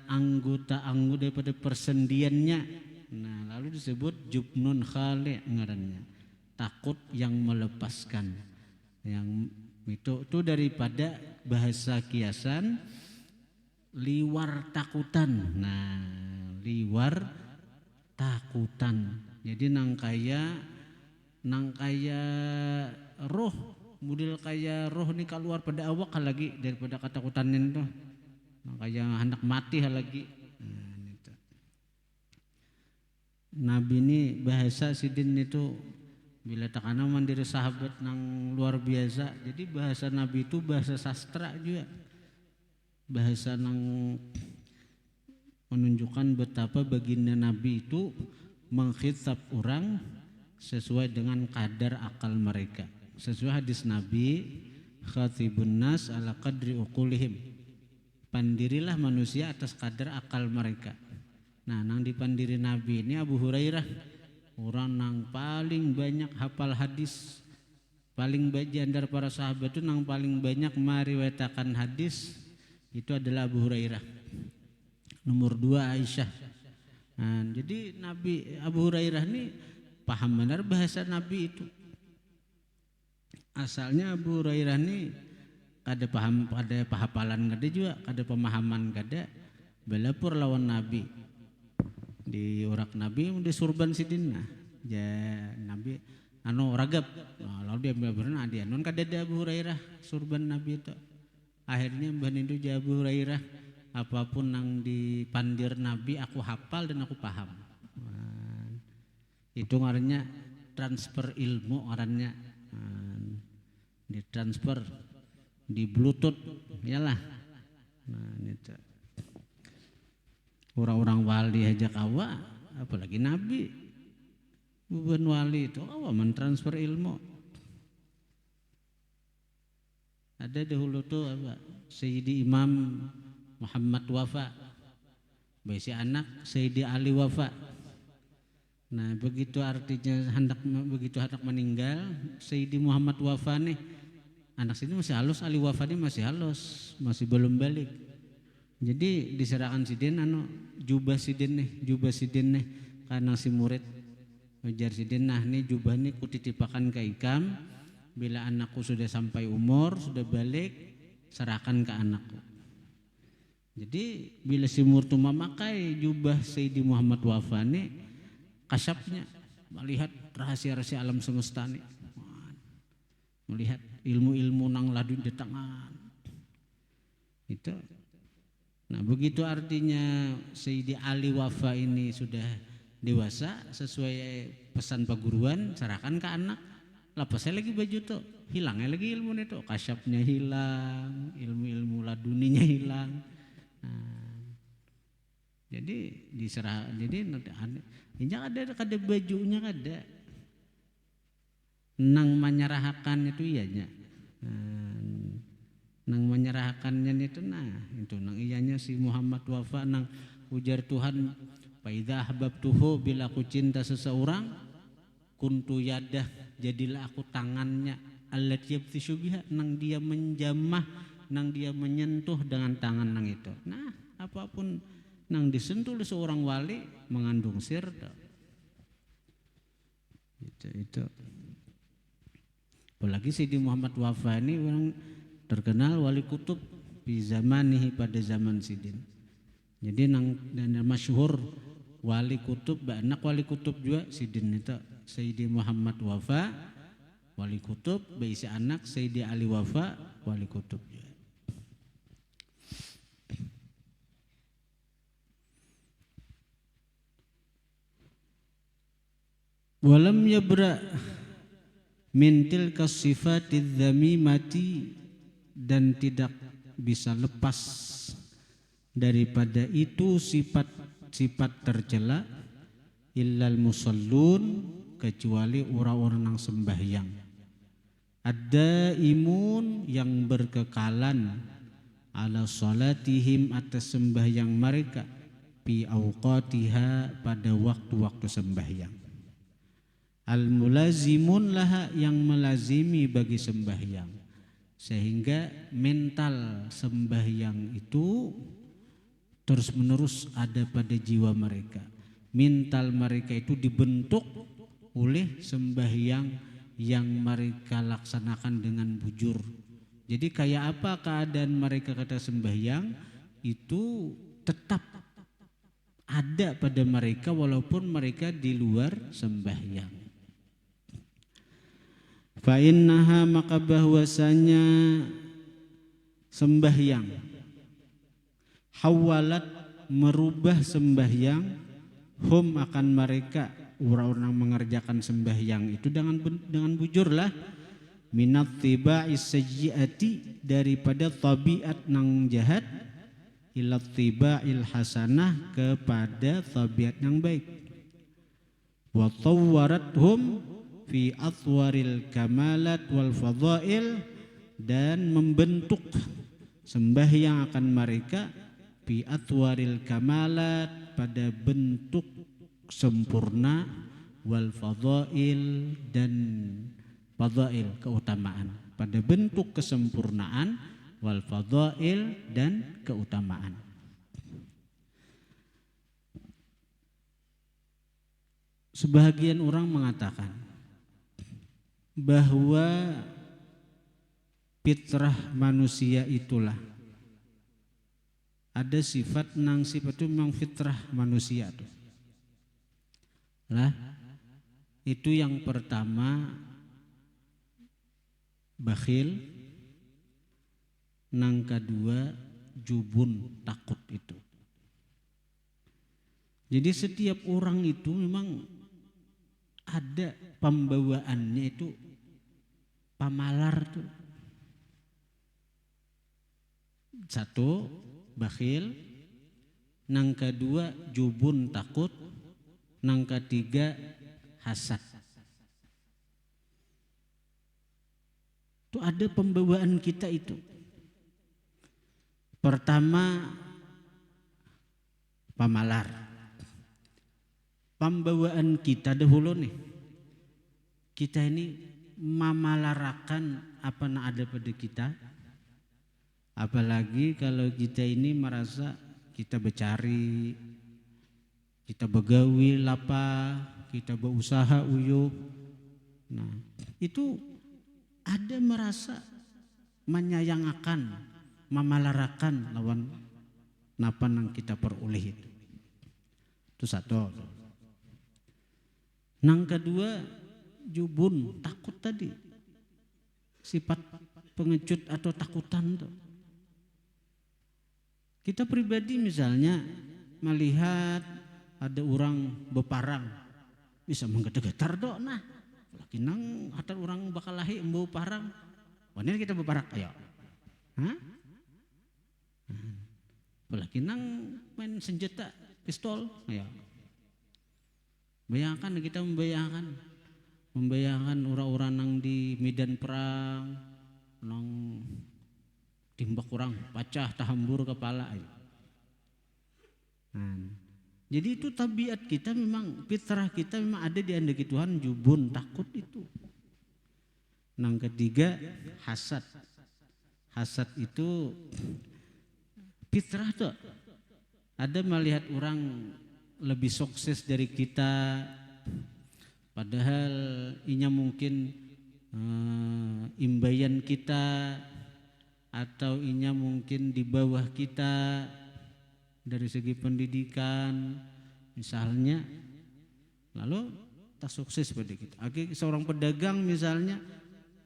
anggota daripada persendiannya. Nah lalu disebut jubnun khali' ngarannya, takut yang melepaskan. Yang itu daripada bahasa kiasan liwar takutan. Nah liwar takutan, jadi nang kaya roh, model kaya roh ni keluar pada awak lagi daripada ketakutannya itu. Kayak hendak mati lagi. Nabi ini bahasa sidin itu bila takana mandiri sahabat nang luar biasa. Jadi bahasa Nabi itu bahasa sastra juga, bahasa nang menunjukkan betapa baginda Nabi itu mengkhitab orang sesuai dengan kadar akal mereka. Sesuai hadis Nabi, khatibun nas ala qadri uqulihim, pandirilah manusia atas kadar akal mereka. Nah nang dipandiri Nabi ini Abu Hurairah, orang nang paling banyak hafal hadis, paling banyak antara para sahabat itu nang paling banyak meriwayatkan hadis itu adalah Abu Hurairah. Nomor 2 Aisyah. Nah, jadi Nabi Abu Hurairah ini paham benar bahasa Nabi itu. Asalnya Abu Hurairah ini kada paham, kada pahapalan kada juga, kada pemahaman kada, belapur lawan Nabi. Di urak Nabi di surban sidinna. Ya Nabi ragap. Nah, lalu dia benar dia non kada ada Abu Hurairah surban Nabi itu. Akhirnya mbah itu Abu Hurairah, apapun yang dipandir Nabi aku hafal dan aku paham. Nah, itu ngarannya transfer ilmu, ngarannya ditransfer di bluetooth yalah. Nah itu orang-orang wali aja kawa, apalagi Nabi bukan wali itu kawa mentransfer ilmu. Ada dahulu tuh apa Sayyidi Imam Muhammad wafa, besi anak Sayyidi Ali wafa. Nah begitu artinya begitu hendak meninggal Sayyidi Muhammad wafa nih, anak sini masih halus, Ali wafa ini masih halus, masih belum balik. Jadi diserahkan sidin jubah sidin nih karena si murid ujar sidin, nah nih jubah nih kutitipakan ke ikam, bila anakku sudah sampai umur sudah balik serahkan ke anakku. Jadi bila si murtu memakai jubah Sayyidi Muhammad wafa nih, kasyafnya melihat rahasia-rahasia alam semesta nih, melihat ilmu-ilmu nang ladun di tangan itu. Nah begitu artinya Sayyidi Ali wafa ini sudah dewasa sesuai pesan paguruan, serahkan ke anak, lapasnya lagi baju tuh, hilangnya lagi ilmu itu, kasyafnya hilang, ilmu-ilmu laduninya hilang. Nah, jadi diserah, jadi ada bajunya ada nang menyerahkan itu ianya. Nang menyerahkannya itu nah itu nang iyanya si Muhammad wafa nang Ujar Tuhan, fa idza ahbabtuhu, bila aku cinta seseorang, kuntu yadah, jadilah aku tangannya, allati yabtishu biha, nang dia menjamah, nang dia menyentuh dengan tangan nang itu. Nah, apapun nang disentuh oleh seorang wali mengandung sirda. Itu. Apalagi Sidi Muhammad Wafa ini orang terkenal wali kutub di zamanihi, pada zaman Sidin. Jadi nang masyhur wali kutub, anak wali kutub juga Sidin itu Sayyidi Muhammad Wafa wali kutub, baisi anak Sayyidi Ali Wafa wali kutub juga. Walam yabra min tilka sifatidz dzamimati, dan tidak bisa lepas daripada itu sifat-sifat tercela, illal musallun, kecuali orang-orang yang sembahyang, ada imun, yang berkekalan, ala salatihim, atas sembahyang mereka, fi awqatiha, pada waktu-waktu sembahyang, al mulazimun laha, yang melazimi bagi sembahyang, sehingga mental sembahyang itu terus menerus ada pada jiwa mereka. Mental mereka itu dibentuk oleh sembahyang yang mereka laksanakan dengan bujur. Jadi kayak apa keadaan mereka kata sembahyang itu tetap ada pada mereka walaupun mereka di luar sembahyang. Fa innaha, maka bahwasanya sembahyang, hawalat, merubah sembahyang, hum, akan mereka, orang-orang mengerjakan sembahyang itu dengan bujur lah, minat tiba'is sayyiati, daripada tabiat nang jahat, ila tiba'il hasanah, kepada tabiat yang baik, wa tawwarathum fi atwaril kamalat wal fadail, dan membentuk sembahyang akan mereka fi atwaril kamalat, pada bentuk sempurna, wal fadail, dan fadail, keutamaan, pada bentuk kesempurnaan, wal fadail, dan keutamaan. Sebahagian orang mengatakan bahwa fitrah manusia itulah ada sifat nang sifat itu memang fitrah manusia tuh. Lah, itu yang pertama bakhil, nang kedua jubun, takut itu. Jadi setiap orang itu memang ada pembawaannya itu pamalar tuh. Satu bakhil, nang kedua jubun, takut, nang ketiga hasad. Itu ada pembawaan kita itu. Pertama pamalar. Pembawaan kita dahulu nih. Kita ini memalarakan apa yang ada pada kita. Apalagi kalau kita ini merasa kita bercari, kita begawi lapa, kita berusaha uyuh. Nah, itu ada merasa menyayangakan, memalarakan lawan napa yang kita peroleh itu. Itu satu. Nang kedua jubun, takut tadi. Sifat pengecut atau takutan tuh. Kita pribadi misalnya melihat ada orang beparang, bisa menggetar-getar dok, nah lagi nang ada orang bakal lahir embu parang, wanita kita beparak ayo, apalagi nang main senjata pistol, ayo. Bayangkan kita membayangkan orang-orang nang di medan perang, nang timbak kurang pacah tahambur kepala. Nah, jadi itu tabiat kita memang, fitrah kita memang ada di andaki Tuhan, jubun, takut itu. Yang ketiga hasad. Hasad itu fitrah tuh. Ada melihat orang lebih sukses dari kita, padahal inya mungkin imbayan kita atau inya mungkin di bawah kita dari segi pendidikan misalnya, lalu tak sukses pada kita. Seorang pedagang misalnya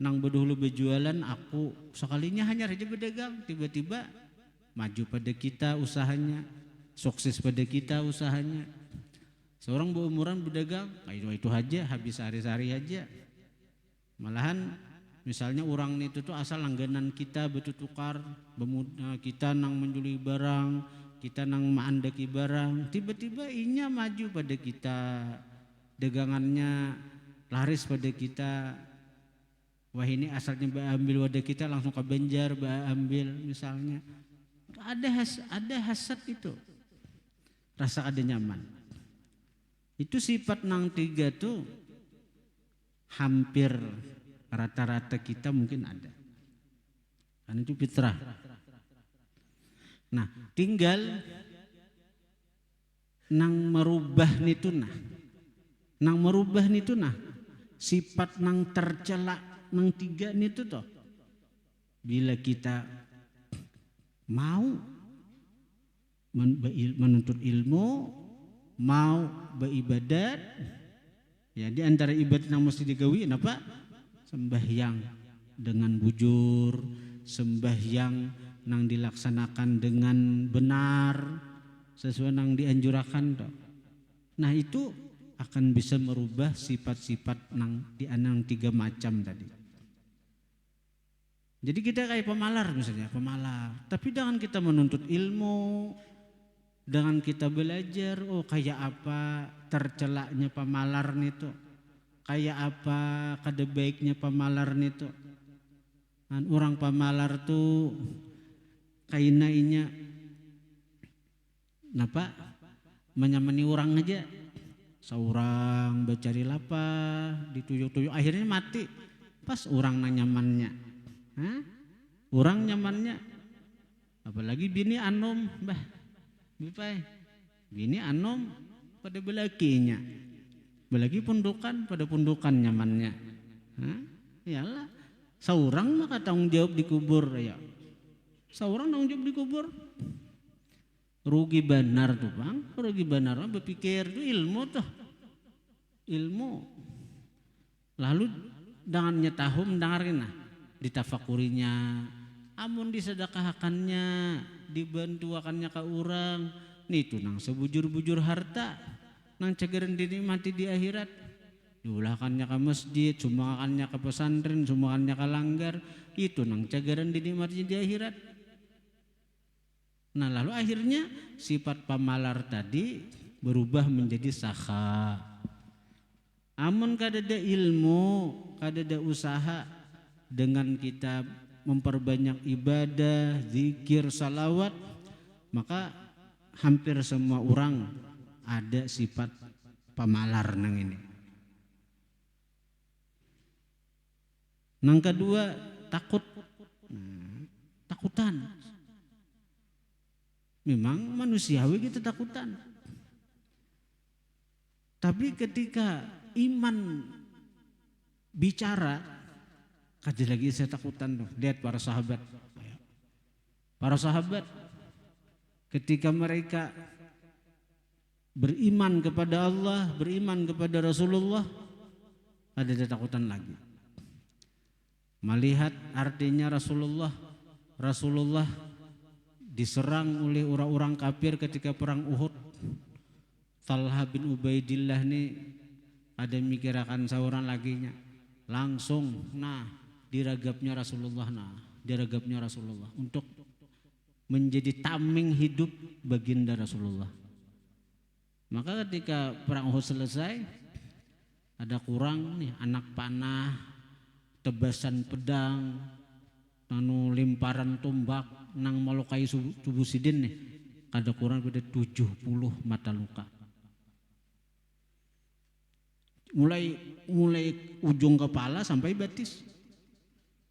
nang bedulu berjualan, aku sekalinya hanya saja berdagang, tiba-tiba maju pada kita usahanya, sukses pada kita usahanya. Seorang berumuran berdagang, itu aja, habis sehari-hari aja. Malahan misalnya orang itu tuh asal langganan kita bertukar, kita nang menjuli barang, kita nang maandaki barang, tiba-tiba inya maju pada kita, dagangannya laris pada kita. Wah ini asalnya ambil wadah kita langsung ke Banjar ambil misalnya. Ada hasad itu, rasa ada nyaman. Itu sifat nang tiga tuh hampir rata-rata kita mungkin ada. Karena itu fitrah. Nah tinggal nang merubah nitu nah. Sifat nang tercela nang tiga nitu toh. Bila kita mau menuntut ilmu, mau beribadat, ya di antara ibadat yang mesti digawi apa? Sembahyang dengan bujur, sembahyang nang dilaksanakan dengan benar sesuai nang dianjurakan toh. Nah itu akan bisa merubah sifat-sifat nang di anang tiga macam tadi. Jadi kita kayak pemalar misalnya, pemalar. Tapi dengan kita menuntut ilmu, dengan kita belajar, oh kayak apa tercelaknya pemalar itu, kayak apa kada baiknya pemalar itu. Dan orang pemalar tuh kainainya, napa menyamani orang aja, seorang bercari lapar, dituyuk-tuyuk, akhirnya mati. Pas orang nyamannya. Orang nyamannya, apalagi bini anom, bah, bipai, bini anom pada belakinya, belaki pundukan pada pundukan nyamannya, iyalah, seorang maka tanggung jawab dikubur ya, seorang tanggung jawab dikubur, rugi benar tuh bang, rugi benar, berpikir tuh ilmu tuh, ilmu, lalu dengannya tahu mendengarin nah. Ditafakurinya, amun disedekahkannya, dibantuakannya ke orang, nitu nang sebujur-bujur harta, nang cegeran dinikmati di akhirat, diulahkannya ke masjid, sumbangannya ke pesantren, sumbangannya ke langgar, itu nang cegeran dinikmati di akhirat. Nah lalu akhirnya sifat pamalar tadi berubah menjadi sakha. Amun kadada ilmu, kadada usaha, dengan kita memperbanyak ibadah, zikir, salawat, maka hampir semua orang ada sifat pamalar nang ini. Nang kedua takut, takutan. Memang manusiawi kita takutan. Tapi ketika iman bicara, kaji lagi saya takutan tuh. Lihat para sahabat. Para sahabat ketika mereka beriman kepada Allah, beriman kepada Rasulullah, ada ketakutan lagi. Melihat artinya Rasulullah diserang oleh orang-orang kafir ketika perang Uhud. Talha bin Ubaidillah nih ada mikirakan seorang laginya. Langsung diragapnya Rasulullah, untuk menjadi tameng hidup baginda Rasulullah. Maka ketika perang Uhud selesai, ada kurang nih anak panah, tebasan pedang, limparan tombak nang melukai tubuh sidin nih. kada kurang pada 70 mata luka. Mulai ujung kepala sampai batis.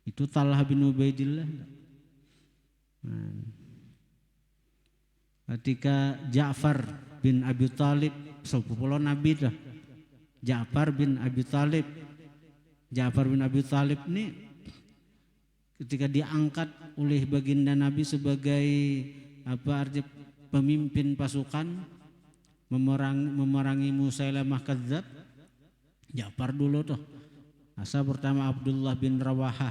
Itu Talha bin Ubaidillah. Nah, ketika Ja'far bin Abi Thalib, sepupu Nabi dah. Ja'far bin Abi Thalib ini ketika diangkat oleh baginda Nabi sebagai pemimpin pasukan memerangi Musailamah Kadzdzab, Ja'far dulu tuh. Asal pertama Abdullah bin Rawahah,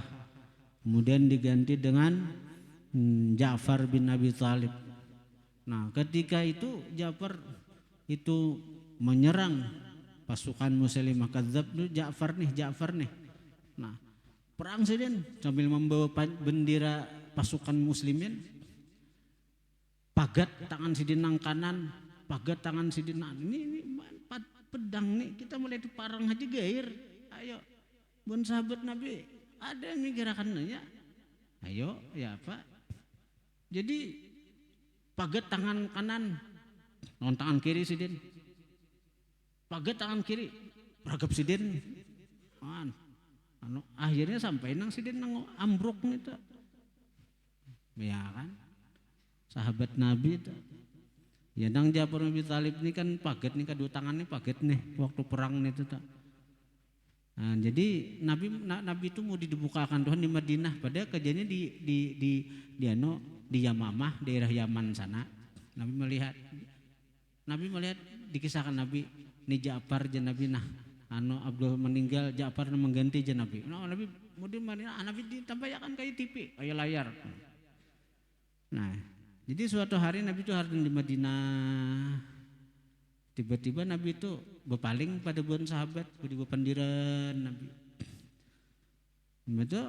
kemudian diganti dengan Ja'far bin Abi Thalib. Nah, ketika itu Ja'far itu menyerang pasukan Musailamah Kadzdzab, Ja'far nih. Nah, perang sedang sambil membawa bendera pasukan muslimin, pagat tangan sidin kanan, pagat tangan sidin ini pedang nih, kita mulai parang haji gair. Ayo bun sahabat Nabi ada yang mikirakannya, ayo ya apa, jadi pagat tangan kanan, non tangan kiri sidin, pagat tangan kiri, ragap sidin, akhirnya sampai nang sidin nang ambruk nih tuh, ya kan, sahabat Nabi itu. Ya nang Ja'far bin Abi Thalib ini kan paget nih, kedua tangannya paget nih waktu perang nih tuh. Nah, jadi Nabi itu mau dibukakan Tuhan di Madinah, padahal kejadiannya di Yamamah, daerah Yaman sana. Nabi melihat dikisahkan Nabi ini Ja'far jan Nabi Abdul meninggal, Ja'far mengganti jan Nabi. Nah, Nabi mau di Madinah, Nabi ditampakkan kayak TV, kayak layar. Nah, jadi suatu hari Nabi itu hari di Madinah, tiba-tiba Nabi itu berpaling pada buan sahabat, di pandiran Nabi. Itu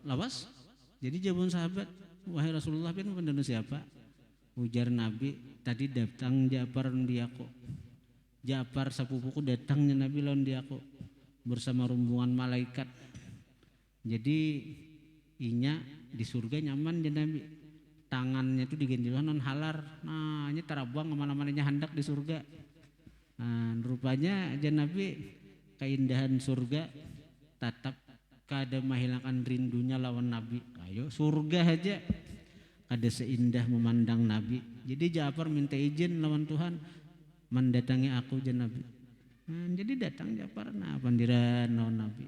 lawas. Jadi jawabun sahabat, wahai Rasulullah bin pendana siapa? Ujar Nabi, tadi datang Ja'far diako. Ja'far sepupuku datangnya Nabi lawan diako bersama rombongan malaikat. Jadi inya di surga nyaman ya Nabi. Tangannya itu diganti non halar. Nah, ini terabang kemana-mananya hendak di surga. Nah, rupanya aja Nabi keindahan surga tetap kada menghilangkan rindunya lawan Nabi. Ayo surga aja kada seindah memandang Nabi. Jadi Ja'far minta izin lawan Tuhan mendatangi aku aja Nabi. Nah, jadi datang Ja'far pandiran lawan Nabi.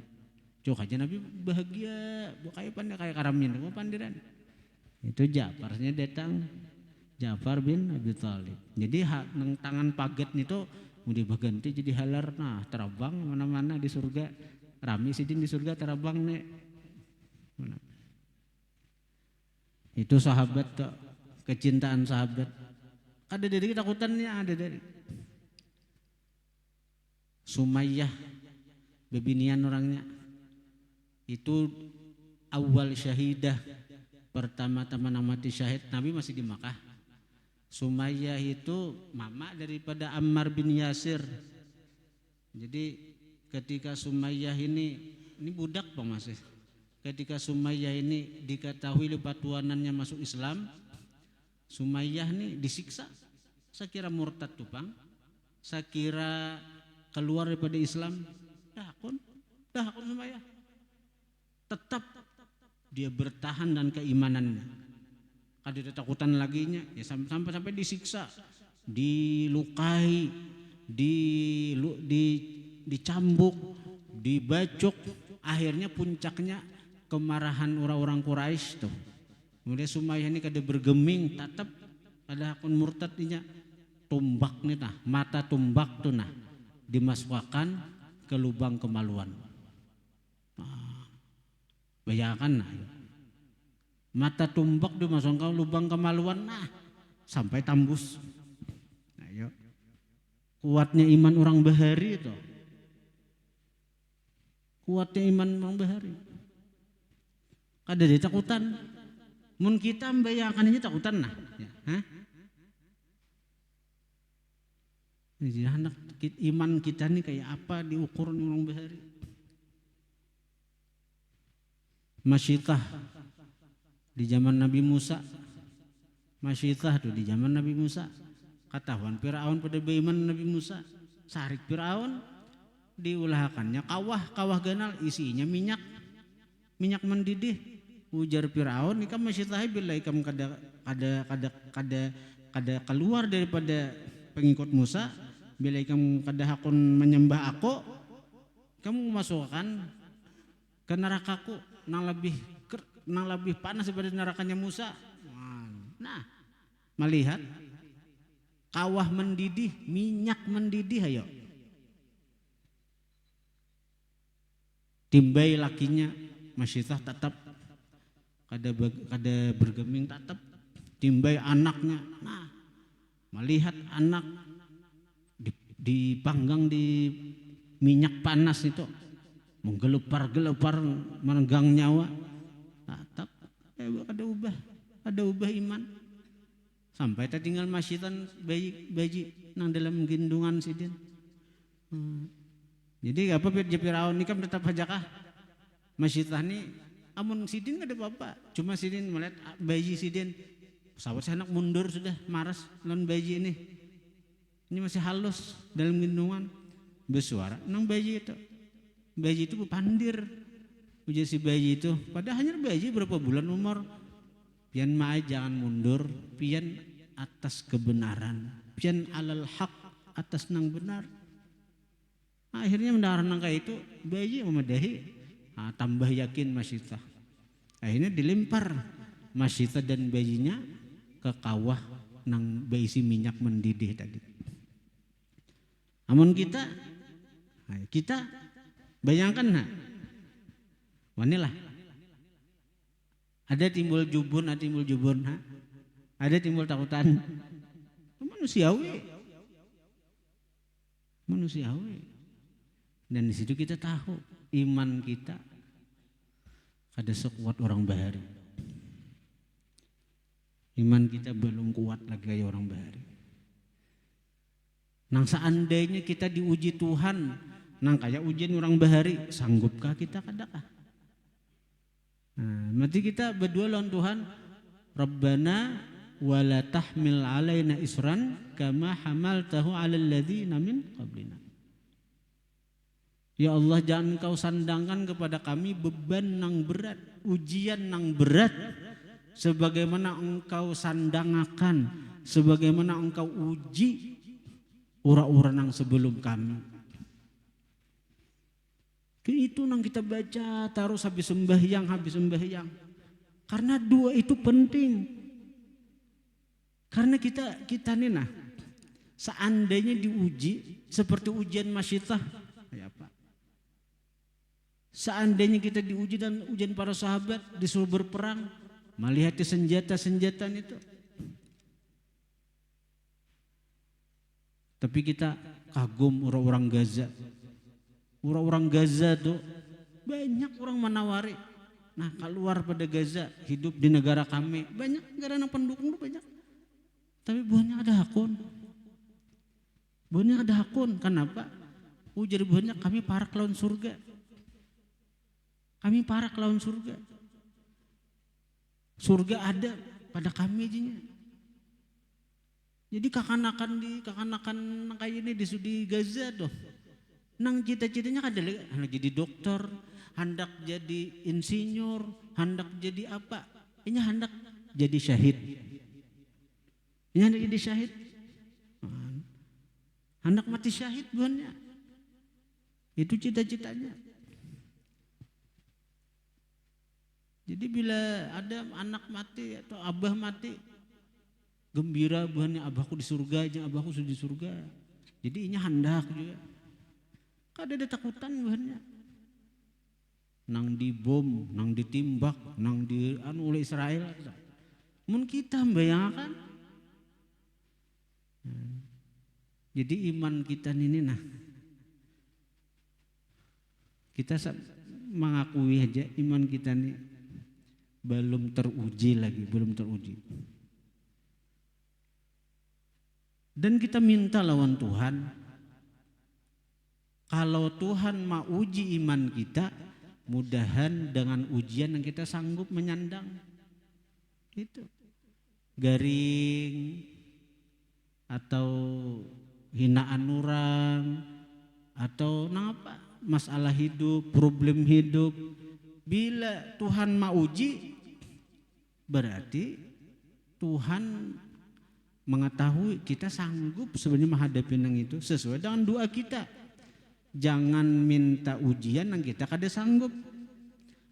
Cuk aja Nabi bahagia, bukan kayak karamin, pandiran. Itu Ja'farnya datang, Ja'far bin Abi Thalib. Jadi tangan paget itu mau dibaganti jadi halar, nah terabang mana-mana di surga. Rami sidin di surga terabang nih. Itu sahabat tuh, kecintaan sahabat. Ada dari ketakutannya, ada dari Sumayyah, bebinian orangnya. Itu awal syahidah. Pertama-tama mati syahid, Nabi masih di Makkah. Sumayyah itu mama daripada Ammar bin Yasir. Jadi ketika Sumayyah ini budak Pak masih. Ketika Sumayyah ini diketahui lepas tuanannya masuk Islam, Sumayyah ini disiksa. Saya kira murtad tuh Bang. Saya kira keluar daripada Islam. Dahakun Sumayyah. Tetap dia bertahan dan keimanannya. Kada ada takutan laginya, ya sampai disiksa, dilukai, dicambuk, dibacok, akhirnya puncaknya kemarahan orang-orang Quraisy tuh. Kemudian Sumayyah ini kada bergeming, tetap ada akun murtadnya, tumbak nih nah, mata tumbak tuh nah, dimasukkan ke lubang kemaluan. Bayangkan nah, mata tumbak dimasukkan lubang kemaluan, nah sampai tembus. Ayo, kuatnya iman orang bahari itu, kuatnya iman orang bahari. Kada ada takutan. Mun kita membayangkan aja takutan nah, ya, Jadi anak iman kita nih kayak apa diukur orang bahari. Masyitah di zaman Nabi Musa Masyitah tuh di zaman Nabi Musa. Katahuan Firaun pada beiman Nabi Musa. Sarik Firaun diulahakannya kawah ganal isinya minyak mendidih. Ujar Firaun ikam masyitah bila ikam kada keluar daripada pengikut Musa, bila ikam kada hakun menyembah aku, kamu masukkan ke nerakaku nang lebih panas daripada nerakanya Musa. Nah, melihat kawah mendidih, minyak mendidih, ayo. Timbai lakinya Masyitah tetap kada bergeming tetap. Timbai anaknya. Nah, melihat anak dipanggang di minyak panas itu, menggelepar-gelepar menenggang nyawa. Tetap ada ubah iman. Sampai tinggal masyitan bayi nang dalam gendungan sidin. Jadi apa Firaun ini kan tetap hajakah masyitah ni amun sidin ada apa-apa. Cuma sidin melihat bayi sidin, sahabat saya anak mundur sudah maras lawan bayi ini. Ini masih halus dalam gendungan, bersuara nang bayi itu. Bayi itu pandir. Ujar si bayi itu, padahal hanya bayi berapa bulan umur. Pian maai jangan mundur, pian atas kebenaran, pian alal haq atas nang benar. Akhirnya mendengar nang kayak itu bayi memadahi, tambah yakin Masyitah. Akhirnya dilempar Masyitah dan bayinya ke kawah nang berisi minyak mendidih tadi. Namun kita bayangkan nah, wanilah ada timbul jubun, ada timbul takutan, manusiawi. Dan di situ kita tahu iman kita ada sekuat orang bahari. Iman kita belum kuat lagi kayak orang bahari. Nang seandainya kita diuji Tuhan, nang kayak ujian orang bahari, sanggupkah kita kadakah? Nah, mati kita berdua lawan Tuhan, Rabbana wala tahmil alaina isran kama hamaltahu alal ladzina min qablina. Ya Allah, jangan Engkau sandangkan kepada kami beban nang berat, ujian nang berat, sebagaimana Engkau sandangakan, sebagaimana Engkau uji orang-orang yang sebelum kami. Itu nang kita baca terus habis sembahyang. Karena dua itu penting. Karena kita nih nah, seandainya diuji seperti ujian Masyitah, ya apa? Seandainya kita diuji dan ujian para sahabat disuruh berperang, melihat senjata-senjata itu. Tapi kita kagum orang-orang Gaza. Orang-orang Gaza tuh banyak orang menawari. Nah, keluar pada Gaza, hidup di negara kami. Banyak negara yang pendukung tuh banyak. Tapi buahnya ada hakun. Kenapa? Ujar buahnya kami para kelawan surga. Surga ada pada kami aja. Jadi kakanakan kayak ini di Gaza tuh. Nang cita-citanya ada hendak jadi dokter, hendak jadi insinyur, hendak jadi apa? Ini hendak jadi syahid. Hendak mati syahid buannya. Itu cita-citanya. Jadi bila ada anak mati atau abah mati, gembira buahnya abahku di surga aja, abahku sudah di surga. Jadi ini hendak juga. Kada ada takutan buahnya. Nang dibom, nang ditimbak, nang oleh Israel. Mun kita membayangkan. Jadi iman kita ini nah. Kita mengakui aja iman kita ini belum teruji. Dan kita minta lawan Tuhan, kalau Tuhan mau uji iman kita, mudahan dengan ujian yang kita sanggup menyandang. Itu. garing atau hinaan orang atau apa masalah hidup, problem hidup. Bila Tuhan mau uji, berarti Tuhan mengetahui kita sanggup sebenarnya menghadapi nang itu sesuai dengan doa kita. Jangan minta ujian yang kita kada sanggup.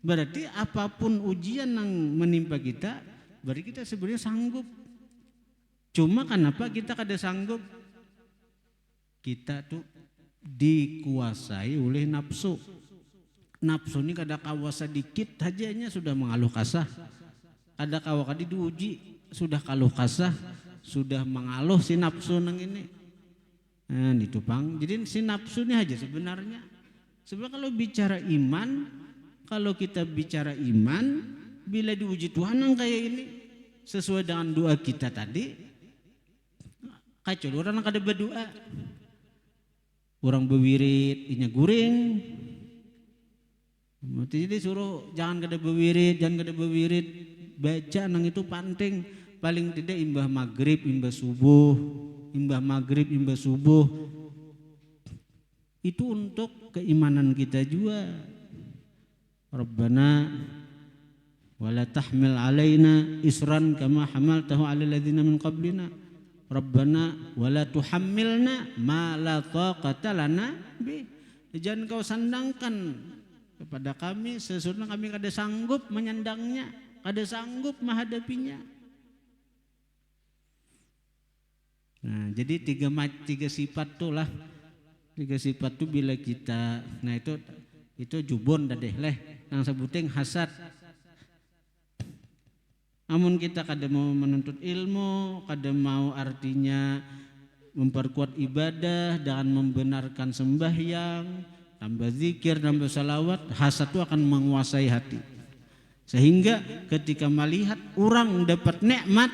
Berarti apapun ujian yang menimpa kita, berarti kita sebenarnya sanggup. Cuma kenapa kita kada sanggup? Kita tuh dikuasai oleh nafsu. Nafsu ini kada kawasa dikit hajanya sudah mengaluh kasah. Kada kawakadi diuji sudah kaluh kasah, sudah mengaluh si nafsu nang ini. Nah, itu Bang. Jadi si nafsu ini aja sebenarnya. Sebab kalau bicara iman, kalau kita bicara iman, bila diuji Tuhan yang kayak ini sesuai dengan doa kita tadi, kacau orang kada berdoa. Orang berwirid, inya guring. Jadi suruh jangan kada berwirid, baca nang itu penting. Paling tidak imbah maghrib, imbah subuh, itu untuk keimanan kita juga. Rabbana wala tahmil alaina isran kama hamaltahu ala ladzina min qablina. Rabbana wala tuhammilna ma la taqata lana bi. Jangan kau sandangkan kepada kami sesuatu kami kada sanggup menyandangnya, kada sanggup menghadapinya. Nah, jadi tiga sifat tuh lah. Tiga sifat tuh bila kita, nah itu jubon dah deh leh. Yang sebuting hasad. Namun kita kada mau menuntut ilmu, kada mau artinya memperkuat ibadah dan membenarkan sembahyang, tambah zikir, tambah salawat, hasad itu akan menguasai hati. Sehingga ketika melihat orang dapat nikmat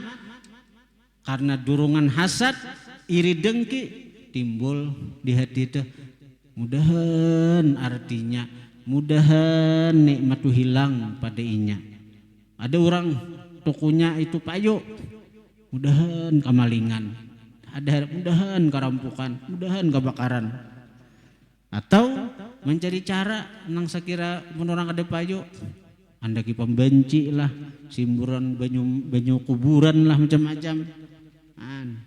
karena dorongan hasad, iri dengki timbul di hati itu. Mudahan artinya, mudahan nikmat itu hilang pada inya. Ada orang tokonya itu payo, mudahan kamalingan. Ada mudahan kerampukan, mudahan kebakaran. Atau mencari cara nang sekira menorang ada payo, andaki pembenci lah, simburan banyu kuburan lah macam-macam.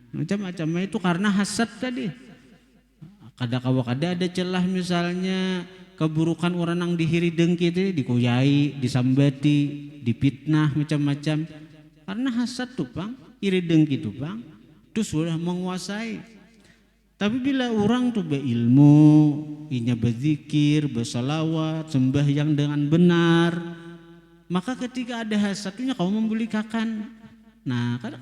Macam-macam itu karena hasad tadi. Kada ada celah misalnya keburukan orang yang dihiri dengki itu dikuyai, disambati, dipitnah macam-macam. Karena hasad tuh Bang, iri dengki tuh Bang, itu sudah menguasai. Tapi bila orang tuh berilmu, inya berzikir, bersalawat, sembahyang dengan benar, maka ketika ada hasadnya kau membulikakan. Nah, kalau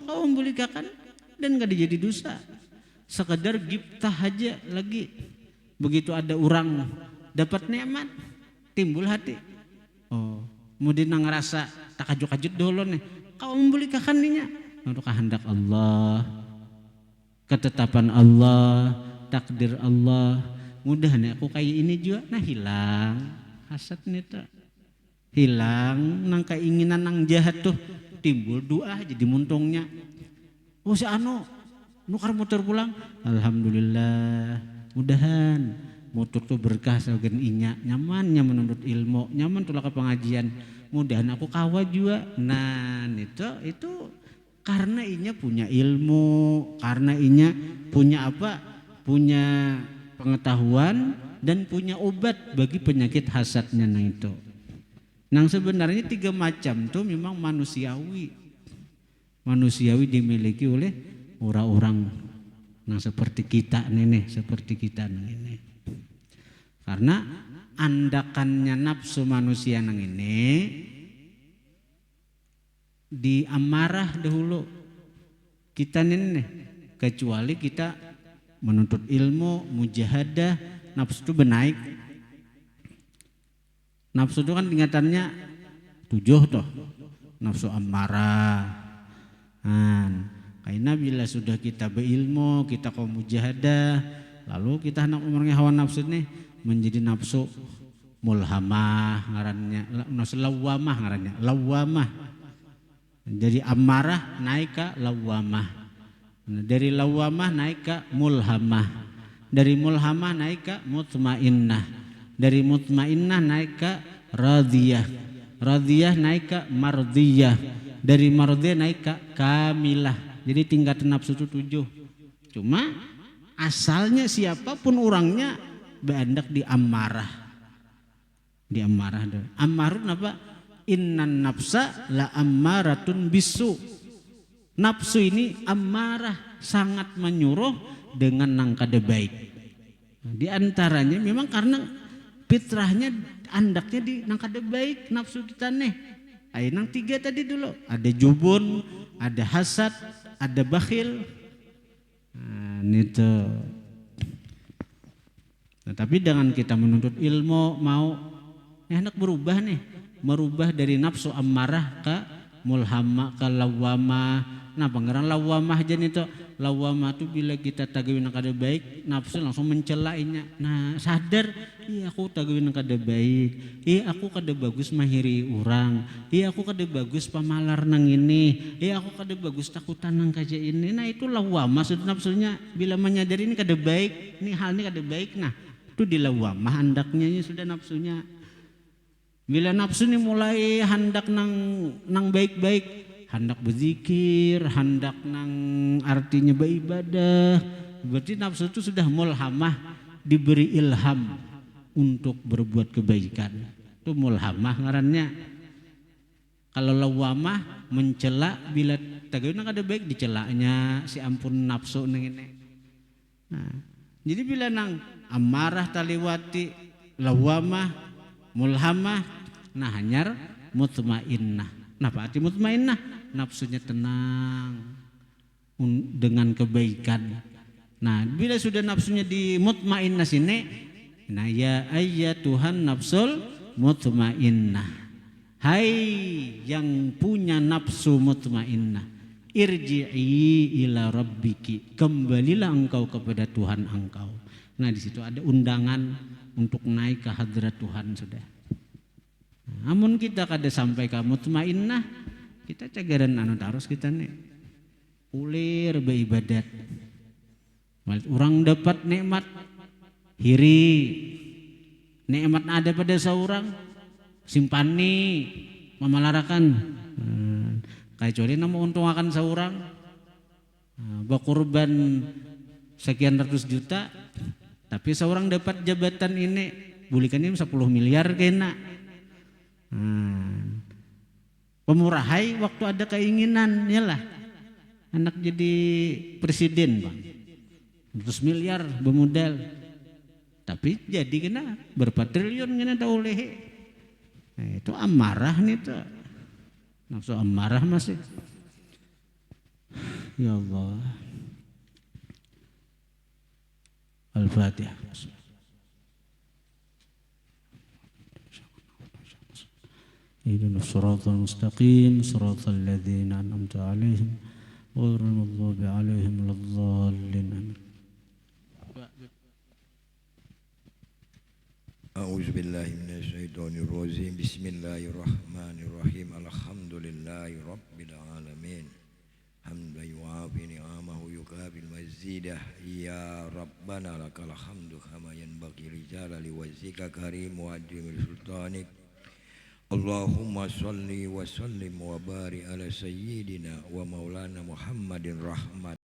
kau membulikakan dan gak jadi dosa. Sekedar giptah aja lagi. Begitu ada orang dapat nikmat, timbul hati. Oh, kemudian ngerasa tak kajut-kajut dulu nih. Kau membulikakan ninya. Untuk kehendak Allah, ketetapan Allah, takdir Allah. Mudah nih aku kayak ini juga. Nah hilang hasad nih tuh. Hilang nang keinginan nang jahat tuh. Timbul doa jadi muntungnya. Oh si anu nukar motor pulang. Alhamdulillah. Mudahan motor tuh berkah sebagian inya. Nyamannya menurut ilmu. Nyaman tuh ke pengajian. Mudahan aku kawa juga. Nah itu karena inya punya ilmu. Karena inya punya apa? Punya pengetahuan dan punya obat bagi penyakit hasadnya nah itu. Nang sebenarnya tiga macam tuh memang manusiawi dimiliki oleh orang-orang nang seperti kita nih, ini. Karena andakannya nafsu manusia nang ini diamarah dahulu kita nih, kecuali kita menuntut ilmu, mujahadah, nafsu itu benaik. Nafsu itu kan tingkatannya 7 toh. Nafsu amarah. Karena bila sudah kita berilmu, kita kaum mujahadah, lalu kita hendak memerangi hawa nafsu ini menjadi nafsu mulhamah ngarannya, nafsu lawamah ngarannya, lawamah. Dari ammarah naik ke lawamah. Dari lawamah naik ke mulhamah. Dari mulhamah naik ke mutmainnah. Dari mutmainnah naik ke radiyah. Radiyah naik ke mardiyah. Dari mardiyah naik ke kamilah. Jadi tingkatan nafsu itu 7. Cuma asalnya siapapun orangnya beandak di ammarah. Di ammarah. Ammarun apa? Innan nafsa la ammaratun bisu. Nafsu ini ammarah, sangat menyuruh dengan nang kada baik. Di antaranya memang karena fitrahnya andaknya di nang kada baik nafsu kita nih. Ayo nang 3 tadi dulu. Ada jubun, ada hasad, ada bakhil. Nah, itu. Nah, tapi dengan kita menuntut ilmu mau hendak berubah nih, merubah dari nafsu ammarah ke mulhamah ke lawamah. Nah, pangeran lawamah aja nih tuh. Lawamah tuh bila kita tagawin kada baik, nafsu langsung mencelainya. Nah, sadar, iya aku tagawin kada baik. Iya aku kada bagus mahiri orang. Iya aku kada bagus pamalar nang ini. Iya aku kada bagus takutan nang kaja ini. Nah, itu lawamah sudah nafsunya bila menyadari ini kada baik, ini hal ini kada baik. Nah, itu di lawamah hendaknya sudah nafsunya. Bila nafsu ini mulai hendak nang baik-baik, hendak berzikir, hendak nang artinya beribadah, berarti nafsu itu sudah mulhamah, diberi ilham untuk berbuat kebaikan. Itu mulhamah ngarannya. Kalau lawamah mencela bila tagawin kada baik dicelaknya, si ampun nafsu nang ini. Nah, jadi bila nang amarah taliwati, lawamah, mulhamah, nah hanyar mutmainnah. Nah, arti mutmainnah, nafsunya tenang dengan kebaikan. Nah, bila sudah nafsunya di mutmainnah sini, nah ya Tuhan nafsul mutmainnah. Hai yang punya nafsu mutmainnah, irji'i ila rabbiki, kembalilah engkau kepada Tuhan engkau. Nah, di situ ada undangan untuk naik ke hadrat Tuhan sudah. Namun kita kada sampai ke mutmainnah, kita cagaran terus kita nih ulir beribadat. Orang dapat nikmat hiri, nikmat ada pada seorang simpani memalarakan. Kecuali nama untung akan seorang berkorban sekian ratus juta, tapi seorang dapat jabatan ini bulikannya 10 miliar kena. Pemurahai waktu ada keinginan yalah anak jadi presiden bang 100 miliar bermodal, tapi jadi kena berapa triliun kena dah oleh. Nah, itu amarah nih tuh, nafsu amarah masih. Ya Allah. Al-Fatihah. اهدنا الصراط المستقيم صراط الذين أنعمت عليهم غير المغضوب عليهم ولا الضالين. أعوذ بالله من الشيطان الرجيم بسم الله الرحمن الرحيم الحمد لله رب العالمين حمدا يوافي نعمه يكافئ مزيده يا ربنا لك الحمد كما ينبغي لجلال وجهك كريم وعظيم سلطانك Allahumma salli wa sallim wa barik ala sayyidina wa maulana Muhammadin rahmat